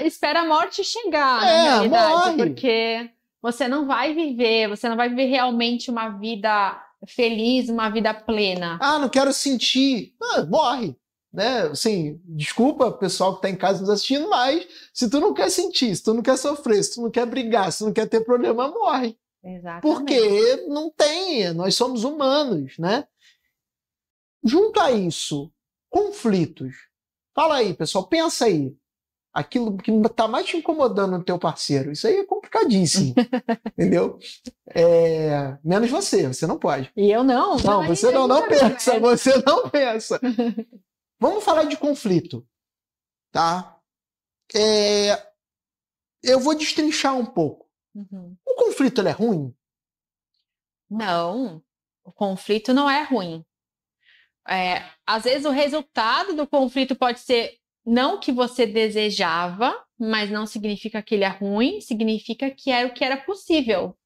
Espera a morte chegar, na realidade. Morre. Porque você não vai viver realmente uma vida feliz, uma vida plena. Não quero sentir. Morre. Né? Assim, desculpa pessoal que está em casa nos assistindo, mas se tu não quer sentir, se tu não quer sofrer, se tu não quer brigar, se tu não quer ter problema, morre. Exatamente. Porque não tem, nós somos humanos, né? Junto a isso, conflitos. Fala aí, pessoal, pensa aí. Aquilo que está mais te incomodando no teu parceiro, isso aí é complicadíssimo, entendeu? Menos você não pode. E eu não. Não, você não pensa, você não pensa. Vamos falar de conflito, tá? Eu vou destrinchar um pouco. O conflito, ele é ruim? Não, o conflito não é ruim. Às vezes o resultado do conflito pode ser não o que você desejava, mas não significa que ele é ruim, significa que era o que era possível.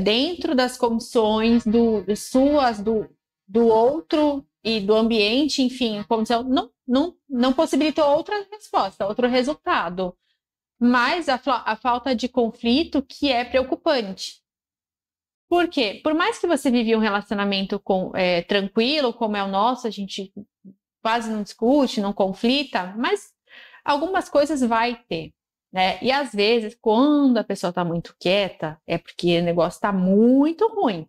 Dentro das condições do outro e do ambiente, enfim, a condição não possibilitou outra resposta, outro resultado. Mas a falta de conflito que é preocupante. Por quê? Por mais que você vive um relacionamento tranquilo, como é o nosso, a gente quase não discute, não conflita, mas algumas coisas vai ter, né? E às vezes, quando a pessoa está muito quieta, é porque o negócio está muito ruim.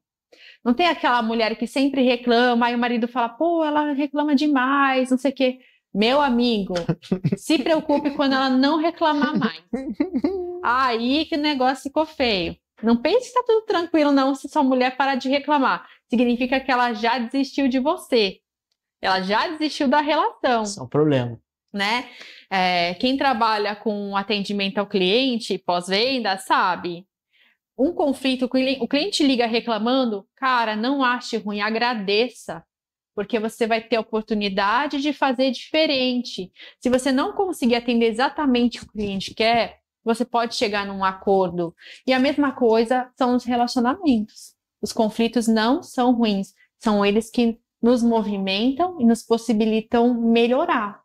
Não tem aquela mulher que sempre reclama, aí o marido fala, pô, ela reclama demais, não sei o quê. Meu amigo, se preocupe quando ela não reclamar mais. Aí que o negócio ficou feio. Não pense que está tudo tranquilo, não, se sua mulher parar de reclamar. significa que ela já desistiu de você. Ela já desistiu da relação. Isso é um problema. Né? Quem trabalha com atendimento ao cliente, pós-venda, sabe? Um conflito, o cliente liga reclamando, cara, não ache ruim, agradeça, porque você vai ter a oportunidade de fazer diferente. Se você não conseguir atender exatamente o que o cliente quer, você pode chegar num acordo. E a mesma coisa são os relacionamentos. Os conflitos não são ruins, são eles que nos movimentam e nos possibilitam melhorar.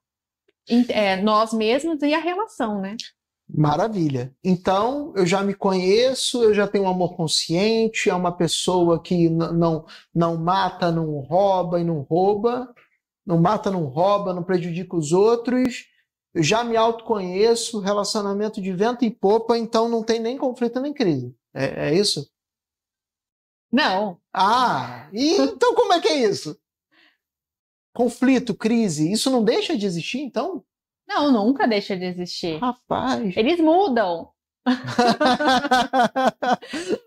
Nós mesmos e a relação, né? Maravilha. Então, eu já me conheço, eu já tenho um amor consciente, é uma pessoa que não mata, não rouba e não rouba, não mata, não rouba, não prejudica os outros. Eu já me autoconheço, relacionamento de vento e popa, então não tem nem conflito nem crise. É isso? Não. Então como é que é isso? Conflito, crise, isso não deixa de existir, então? Não, nunca deixa de existir. Rapaz. Eles mudam.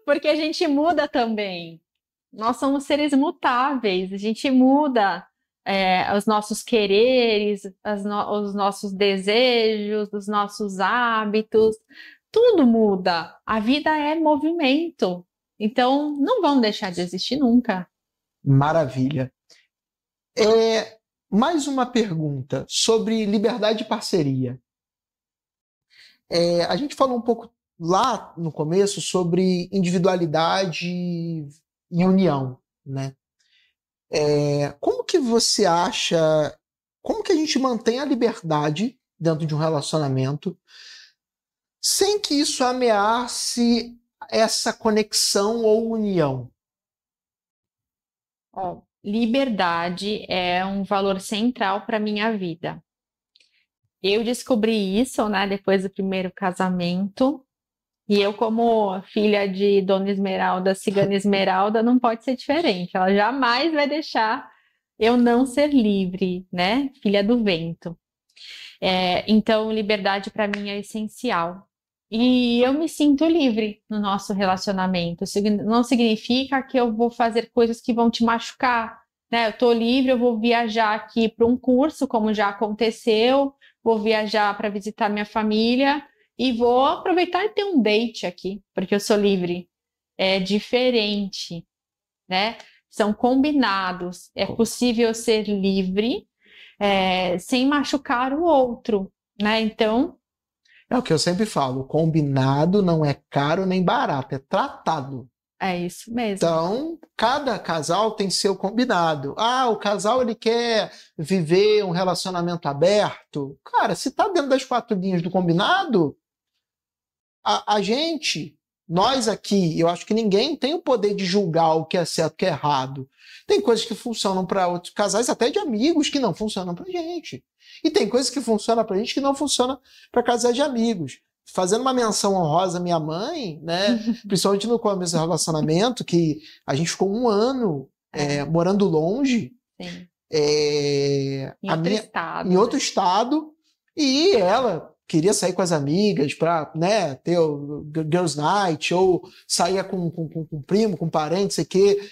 Porque a gente muda também. Nós somos seres mutáveis. A gente muda os nossos quereres, os nossos desejos, os nossos hábitos. Tudo muda. A vida é movimento. Então, não vão deixar de existir nunca. Maravilha. Mais uma pergunta sobre liberdade e parceria. A gente falou um pouco lá no começo sobre individualidade e união, né? Como que você acha, como que a gente mantém a liberdade dentro de um relacionamento sem que isso ameace essa conexão ou união? Liberdade é um valor central para a minha vida. Eu descobri isso, né, depois do primeiro casamento, e eu, como filha de Dona Esmeralda, Cigana Esmeralda, não pode ser diferente. Ela jamais vai deixar eu não ser livre, né, filha do vento. Então, liberdade para mim é essencial. E eu me sinto livre no nosso relacionamento. Não significa que eu vou fazer coisas que vão te machucar, né? Eu estou livre, eu vou viajar aqui para um curso, como já aconteceu, vou viajar para visitar minha família e vou aproveitar e ter um date aqui, porque eu sou livre. É diferente, né? São combinados. É possível ser livre sem machucar o outro, né? Então, é o que eu sempre falo, combinado não é caro nem barato, é tratado. É isso mesmo. Então, cada casal tem seu combinado. O casal ele quer viver um relacionamento aberto. Cara, se tá dentro das 4 linhas do combinado, nós aqui, eu acho que ninguém tem o poder de julgar o que é certo e o que é errado. Tem coisas que funcionam para outros casais, até de amigos, que não funcionam pra gente. E tem coisas que funcionam pra gente que não funcionam para casais de amigos. Fazendo uma menção honrosa à minha mãe, né? Principalmente no começo do relacionamento, que a gente ficou 1 ano morando longe. Sim. Em outro estado. E ela queria sair com as amigas para, né, ter o Girls Night, ou saía com um primo, com um parente, sei que.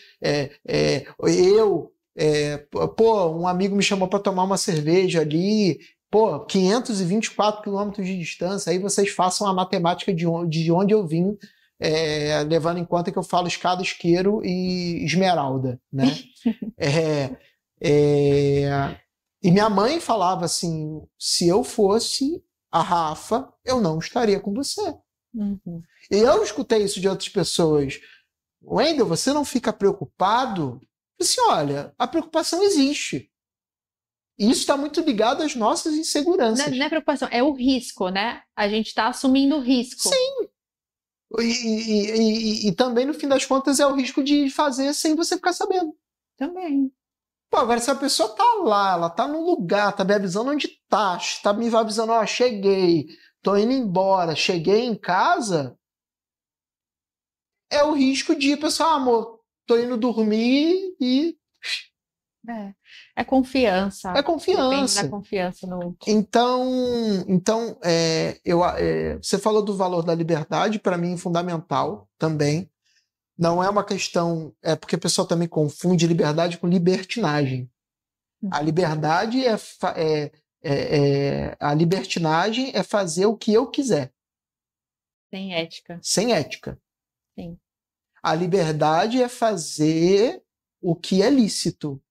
Um amigo me chamou para tomar uma cerveja ali. 524 quilômetros de distância, aí vocês façam a matemática de onde eu vim, levando em conta que eu falo escada, isqueiro e esmeralda, né? E minha mãe falava assim, se eu fosse a Rafa, eu não estaria com você. Uhum. E eu escutei isso de outras pessoas. Wendel, você não fica preocupado? Eu disse, olha, a preocupação existe. E isso está muito ligado às nossas inseguranças. Não é preocupação, é o risco, né? A gente está assumindo o risco. Sim. E também, no fim das contas, é o risco de fazer sem você ficar sabendo. Também. Agora, se a pessoa tá lá, ela tá num lugar, tá me avisando onde tá me avisando, cheguei, tô indo embora, cheguei em casa, é o risco de, pessoal, amor, tô indo dormir e... É confiança. É confiança. Depende da confiança no outro. Então você falou do valor da liberdade, para mim, fundamental também. Não é uma questão... É porque o pessoal também confunde liberdade com libertinagem. A liberdade a libertinagem é fazer o que eu quiser. Sem ética. Sem ética. Sim. A liberdade é fazer o que é lícito.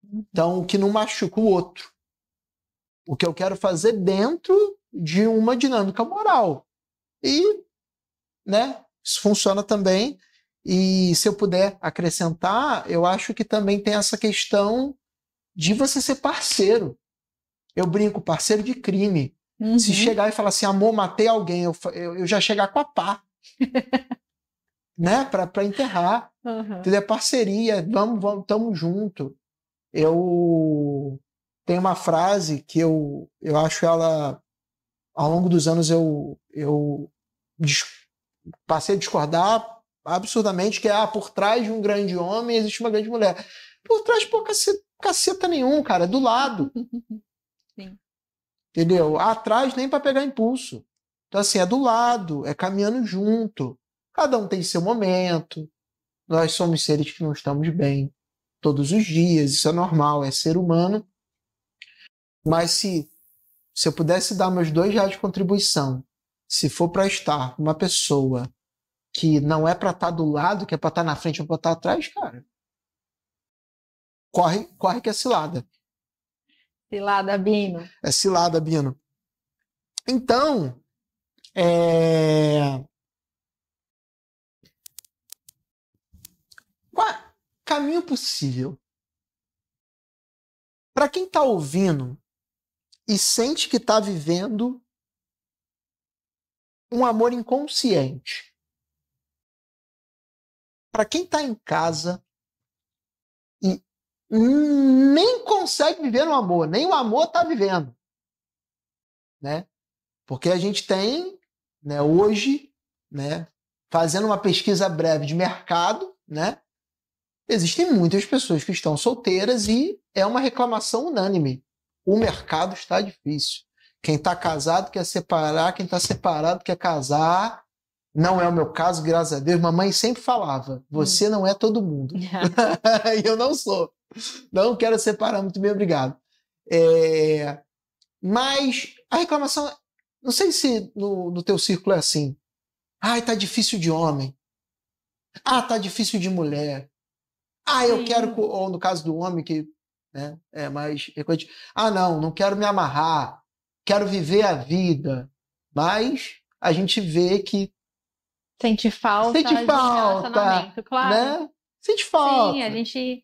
Então, o que não machuca o outro. O que eu quero fazer dentro de uma dinâmica moral. E, né, isso funciona também. E se eu puder acrescentar, eu acho que também tem essa questão de você ser parceiro. Eu brinco, parceiro de crime. Se chegar e falar assim, amor, matei alguém, eu já chegar com a pá. Né? Para enterrar. Entendeu? É parceria, vamos, tamo junto. Eu tenho uma frase que eu acho ela, ao longo dos anos, eu passei a discordar absurdamente, que é, por trás de um grande homem existe uma grande mulher. Por trás, pô, caceta nenhum, cara, é do lado. Sim. Entendeu? Atrás nem para pegar impulso. Então, assim, é do lado, é caminhando junto. Cada um tem seu momento. Nós somos seres que não estamos bem todos os dias, isso é normal, é ser humano. Mas se eu pudesse dar meus R$2 de contribuição, se for para estar uma pessoa que não é para estar do lado, que é para estar na frente ou para estar atrás, cara, corre que é cilada. Cilada, Bino. É cilada, Bino. Então, caminho possível. Para quem está ouvindo e sente que está vivendo um amor inconsciente. Para quem está em casa e nem consegue viver no amor, nem o amor está vivendo. Né? Porque a gente tem, né, hoje, né, fazendo uma pesquisa breve de mercado, né, existem muitas pessoas que estão solteiras e é uma reclamação unânime. O mercado está difícil. Quem está casado quer separar, quem está separado quer casar. Não é o meu caso, graças a Deus. Mamãe sempre falava, você não é todo mundo. E eu não sou. Não quero separar, muito bem, obrigado. Mas a reclamação, não sei se no teu círculo é assim. Ai, tá difícil de homem. Ah, tá difícil de mulher. Ah, eu quero... Ou no caso do homem, que, né, é mais frequente. Ah, não quero me amarrar. Quero viver a vida. Mas a gente vê que Sente falta de relacionamento, claro. Né? Sente falta. Sim, a gente...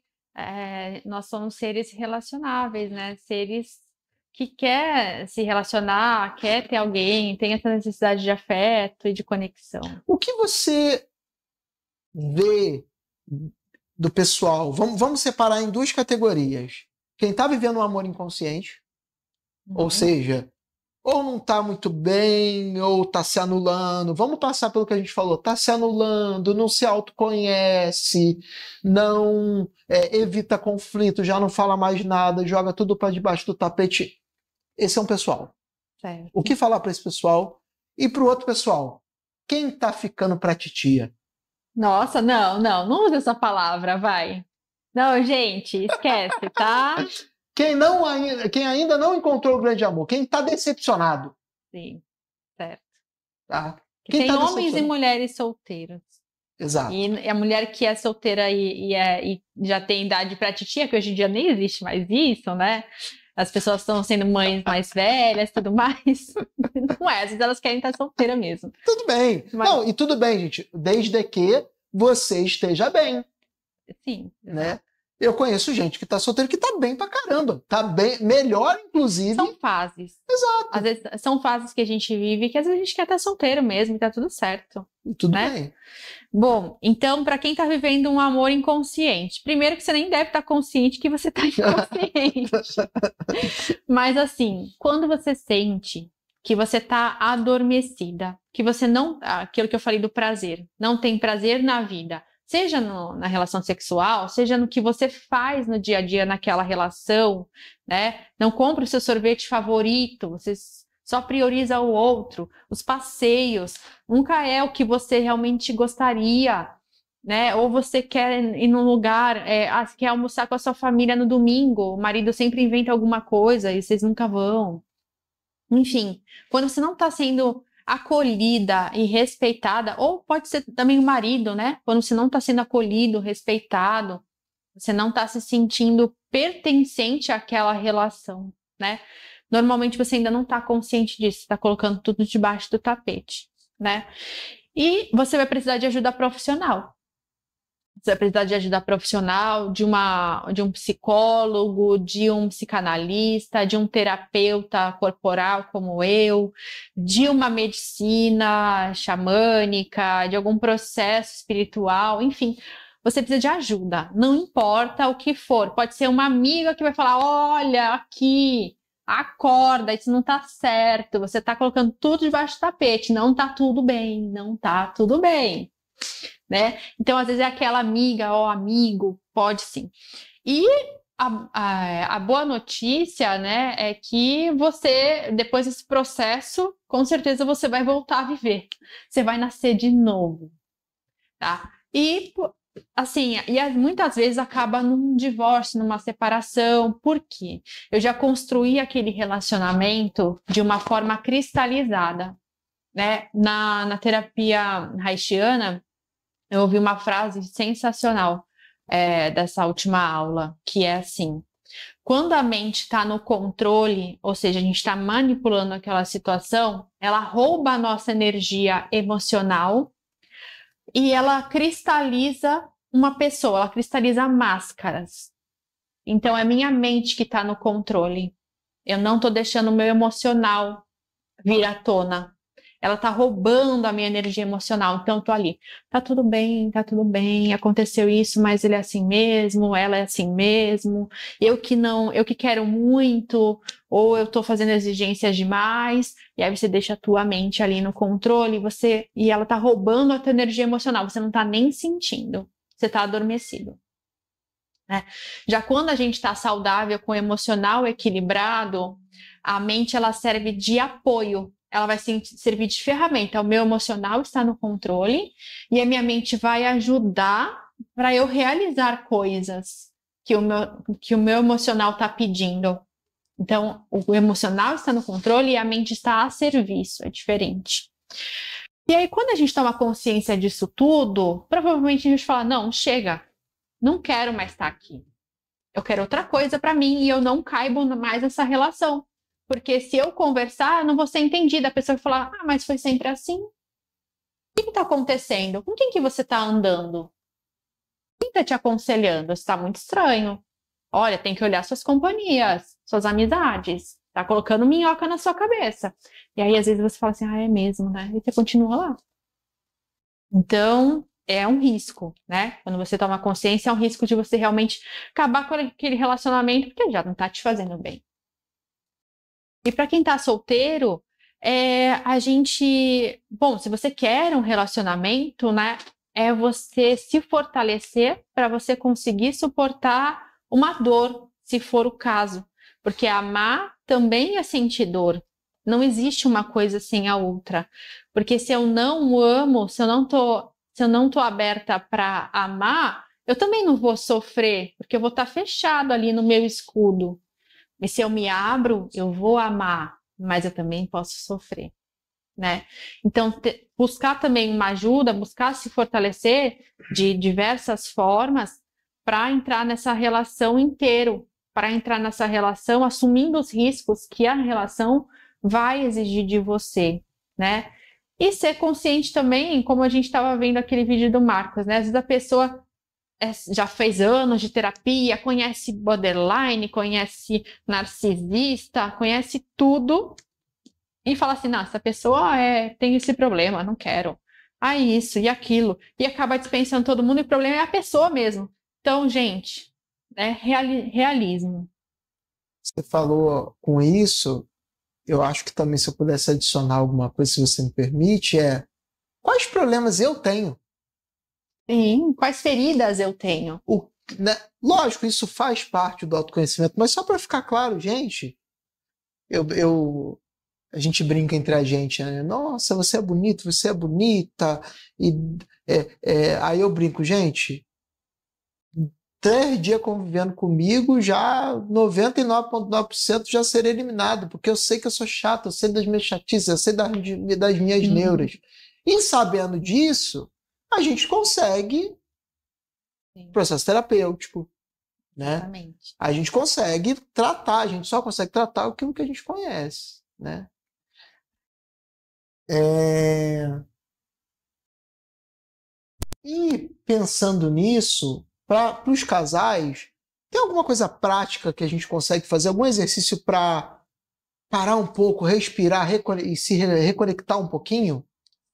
nós somos seres relacionáveis, né? Seres que quer se relacionar, quer ter alguém, tem essa necessidade de afeto e de conexão. O que você vê do pessoal? Vamos separar em duas categorias. Quem está vivendo um amor inconsciente, ou seja, ou não está muito bem, ou está se anulando. Vamos passar pelo que a gente falou. Está se anulando, não se autoconhece, não evita conflito, já não fala mais nada, joga tudo para debaixo do tapete. Esse é um pessoal. Certo. O que falar para esse pessoal? E para o outro pessoal? Quem está ficando para titia? Nossa, não usa essa palavra, vai. Não, gente, esquece, tá? Quem ainda não encontrou o grande amor, quem está decepcionado. Sim, certo. Tá? Tem homens e mulheres solteiros. Exato. E a mulher que é solteira e já tem idade para titia, que hoje em dia nem existe mais isso, né? As pessoas estão sendo mães mais velhas e tudo mais. Não é, às vezes elas querem estar solteira mesmo. Tudo bem. Mas... Não, e tudo bem, gente, desde que você esteja bem. Sim. Né? Eu conheço gente que tá solteira que tá bem pra caramba. Tá bem, melhor, inclusive. São fases. Exato. Às vezes são fases que a gente vive que às vezes a gente quer estar solteiro mesmo e tá tudo certo. Tudo né? bem. Bom, então, para quem tá vivendo um amor inconsciente, primeiro que você nem deve estar consciente que você tá inconsciente. Mas assim, quando você sente que você tá adormecida, que você não... Aquilo que eu falei do prazer. Não tem prazer na vida. Seja na relação sexual, seja no que você faz no dia a dia naquela relação, né? Não compra o seu sorvete favorito, você só prioriza o outro, os passeios, nunca é o que você realmente gostaria, né? Ou você quer ir num lugar, quer almoçar com a sua família no domingo, o marido sempre inventa alguma coisa e vocês nunca vão. Enfim, quando você não está sendo acolhida e respeitada, ou pode ser também o marido, né? Quando você não está sendo acolhido, respeitado, você não está se sentindo pertencente àquela relação, né? Normalmente você ainda não está consciente disso, está colocando tudo debaixo do tapete, né? E você vai precisar de ajuda profissional. Você vai precisar de ajuda profissional, de um psicólogo, de um psicanalista, de um terapeuta corporal como eu, de uma medicina xamânica, de algum processo espiritual, enfim. Você precisa de ajuda, não importa o que for. Pode ser uma amiga que vai falar, olha, aqui, acorda, isso não tá certo, você tá colocando tudo debaixo do tapete, não tá tudo bem, não tá tudo bem. Né? Então, às vezes é aquela amiga ou amigo, pode sim. E a boa notícia, né, é que você, depois desse processo, com certeza você vai voltar a viver. Você vai nascer de novo, tá? E, assim, muitas vezes acaba num divórcio, numa separação. Por quê? Eu já construí aquele relacionamento de uma forma cristalizada, né? Na terapia haitiana, eu ouvi uma frase sensacional dessa última aula, que é assim: quando a mente está no controle, ou seja, a gente está manipulando aquela situação, ela rouba a nossa energia emocional e ela cristaliza uma pessoa, ela cristaliza máscaras. Então é minha mente que está no controle. Eu não estou deixando o meu emocional vir à tona. Ela tá roubando a minha energia emocional, então eu tô ali, tá tudo bem, aconteceu isso, mas ele é assim mesmo, ela é assim mesmo, eu que quero muito, ou eu tô fazendo exigências demais, e aí você deixa a tua mente ali no controle, e ela tá roubando a tua energia emocional, você não tá nem sentindo, você tá adormecido. Né? Já quando a gente tá saudável, com o emocional equilibrado, a mente ela serve de apoio. Ela vai servir de ferramenta. O meu emocional está no controle e a minha mente vai ajudar para eu realizar coisas que o meu emocional está pedindo. Então, o emocional está no controle e a mente está a serviço. É diferente. E aí, quando a gente toma consciência disso tudo, provavelmente a gente fala, não, chega, não quero mais estar aqui. Eu quero outra coisa para mim e eu não caibo mais nessa relação. Porque se eu conversar, eu não vou ser entendida. A pessoa vai falar, mas foi sempre assim? O que está acontecendo? Com quem que você está andando? Quem está te aconselhando? Está muito estranho. Olha, tem que olhar suas companhias, suas amizades. Está colocando minhoca na sua cabeça. E aí, às vezes, você fala assim, é mesmo, né? E você continua lá. Então, é um risco, né? Quando você toma consciência, é um risco de você realmente acabar com aquele relacionamento, porque já não está te fazendo bem. E para quem está solteiro, se você quer um relacionamento, né, é você se fortalecer para você conseguir suportar uma dor, se for o caso. Porque amar também é sentir dor. Não existe uma coisa sem a outra. Porque se eu não amo, se eu não tô aberta para amar, eu também não vou sofrer, porque eu vou estar fechado ali no meu escudo. E se eu me abro, eu vou amar, mas eu também posso sofrer, né? Então, buscar também uma ajuda, buscar se fortalecer de diversas formas para entrar nessa relação inteiro, para entrar nessa relação assumindo os riscos que a relação vai exigir de você, né? E ser consciente também, como a gente estava vendo aquele vídeo do Marcos, né? Às vezes a pessoa já fez anos de terapia, conhece borderline, conhece narcisista, conhece tudo e fala assim, não, essa pessoa tem esse problema, não quero. Isso e aquilo. E acaba dispensando todo mundo e o problema é a pessoa mesmo. Então, gente, realismo. Você falou com isso, eu acho que também se eu pudesse adicionar alguma coisa, se você me permite, quais problemas eu tenho? Sim, quais feridas eu tenho? Lógico, isso faz parte do autoconhecimento, mas só para ficar claro, gente, eu a gente brinca entre a gente, né? Nossa, você é bonito, você é bonita. E aí eu brinco, gente, 3 dias convivendo comigo, já 99,9% já serei eliminado, porque eu sei que eu sou chato, eu sei das minhas chatices, eu sei das minhas neuras. E sabendo disso, a gente consegue processo terapêutico, né? Exatamente. A gente consegue tratar, a gente só consegue tratar aquilo que a gente conhece, né? E pensando nisso, para os casais, tem alguma coisa prática que a gente consegue fazer? Algum exercício para parar um pouco, respirar e se reconectar um pouquinho?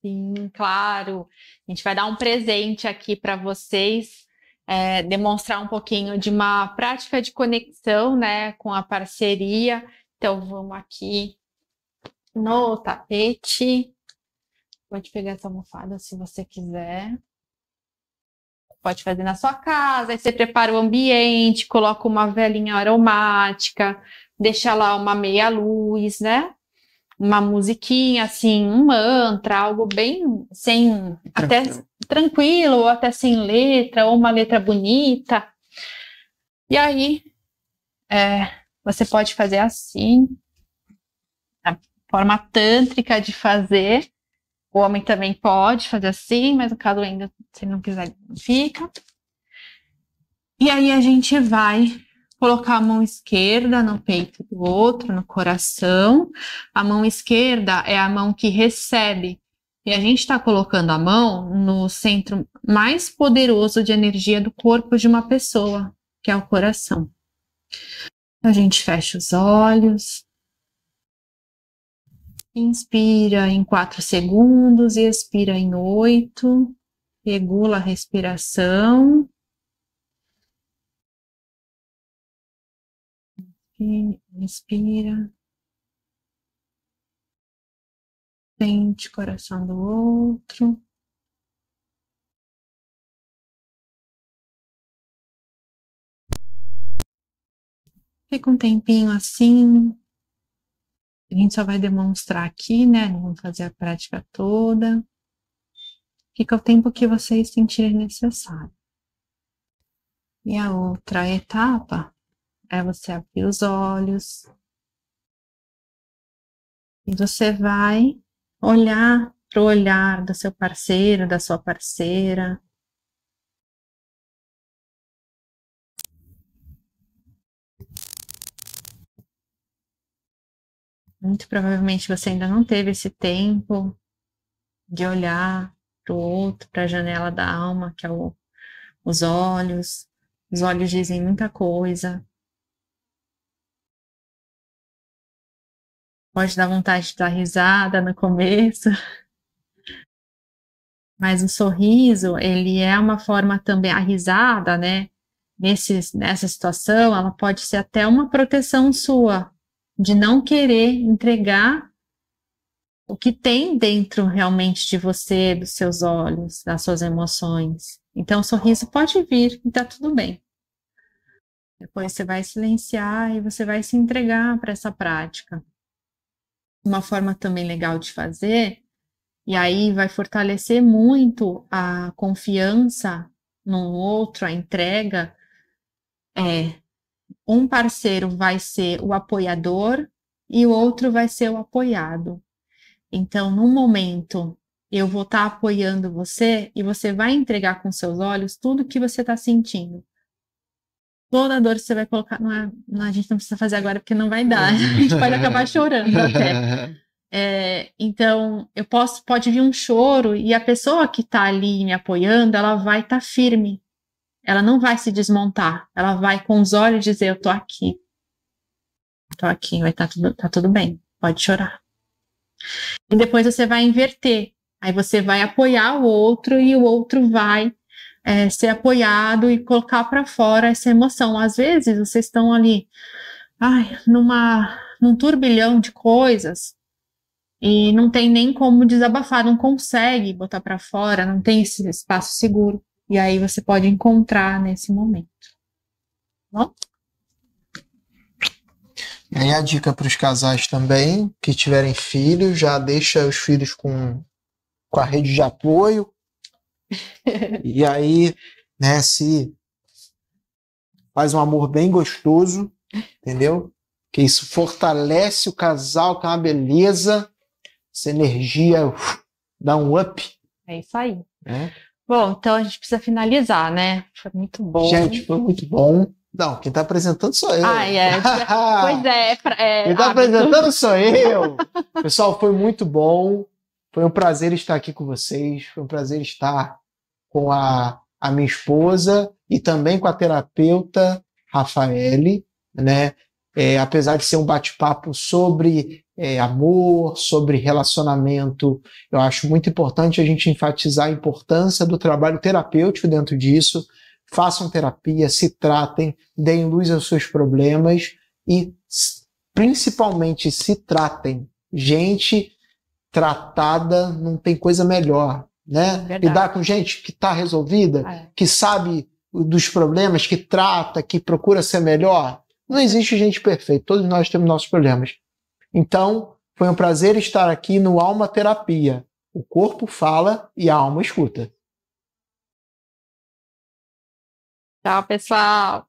Sim, claro. A gente vai dar um presente aqui para vocês, demonstrar um pouquinho de uma prática de conexão, né, com a parceria. Então, vamos aqui no tapete. Pode pegar essa almofada se você quiser. Pode fazer na sua casa. Aí você prepara o ambiente, coloca uma velinha aromática, deixa lá uma meia luz, né? Uma musiquinha, assim, um mantra, algo bem sem, até tranquilo, ou até sem letra, ou uma letra bonita. E aí, você pode fazer assim, a forma tântrica de fazer. O homem também pode fazer assim, mas no caso ainda, se não quiser, fica. E aí a gente vai colocar a mão esquerda no peito do outro, no coração. A mão esquerda é a mão que recebe. E a gente está colocando a mão no centro mais poderoso de energia do corpo de uma pessoa, que é o coração. A gente fecha os olhos. Inspira em 4 segundos e expira em 8. Regula a respiração. Inspira. Sente o coração do outro. Fica um tempinho assim. A gente só vai demonstrar aqui, né? Não vamos fazer a prática toda. Fica o tempo que vocês sentirem necessário. E a outra etapa é você abrir os olhos. E você vai olhar para o olhar do seu parceiro, da sua parceira. Muito provavelmente você ainda não teve esse tempo de olhar para o outro, para a janela da alma, que é os olhos. Os olhos dizem muita coisa. Pode dar vontade de dar risada no começo. Mas o sorriso, ele é uma forma também, a risada, né? Nessa situação, ela pode ser até uma proteção sua, de não querer entregar o que tem dentro realmente de você, dos seus olhos, das suas emoções. Então, o sorriso pode vir e tá tudo bem. Depois você vai silenciar e você vai se entregar para essa prática. Uma forma também legal de fazer, e aí vai fortalecer muito a confiança no outro, a entrega, um parceiro vai ser o apoiador e o outro vai ser o apoiado. Então, no momento, eu vou estar apoiando você e você vai entregar com seus olhos tudo que você está sentindo. Toda a dor que você vai colocar, a gente não precisa fazer agora porque não vai dar, a gente pode acabar chorando até. Então, pode vir um choro e a pessoa que está ali me apoiando, ela vai estar firme. Ela não vai se desmontar. Ela vai com os olhos dizer, eu tô aqui. Tô aqui, vai tá tudo bem. Pode chorar. E depois você vai inverter. Aí você vai apoiar o outro e o outro vai ser apoiado e colocar para fora essa emoção. Às vezes vocês estão ali, num turbilhão de coisas e não tem nem como desabafar, não consegue botar para fora, não tem esse espaço seguro. E aí você pode encontrar nesse momento. Bom? E aí a dica para os casais também, que tiverem filhos, já deixa os filhos com a rede de apoio. E aí, né, se faz um amor bem gostoso, entendeu? Que isso fortalece o casal, que é uma beleza, essa energia dá um up. É isso aí. Né? Bom, então a gente precisa finalizar, né? Foi muito bom. Gente, foi muito bom. Não, quem está apresentando sou eu. Pois é. Quem está apresentando sou eu. Pessoal, foi muito bom. Foi um prazer estar aqui com vocês. Foi um prazer estar com a minha esposa e também com a terapeuta Rafaele, né? Apesar de ser um bate-papo sobre amor, sobre relacionamento, eu acho muito importante a gente enfatizar a importância do trabalho terapêutico dentro disso. Façam terapia, se tratem, deem luz aos seus problemas e, principalmente, se tratem. Gente tratada não tem coisa melhor, né? Lidar com gente que está resolvida, que sabe dos problemas, que trata, que procura ser melhor. Não existe gente perfeita, todos nós temos nossos problemas. Então, foi um prazer estar aqui no Alma Terapia. O corpo fala e a alma escuta. Tchau, pessoal!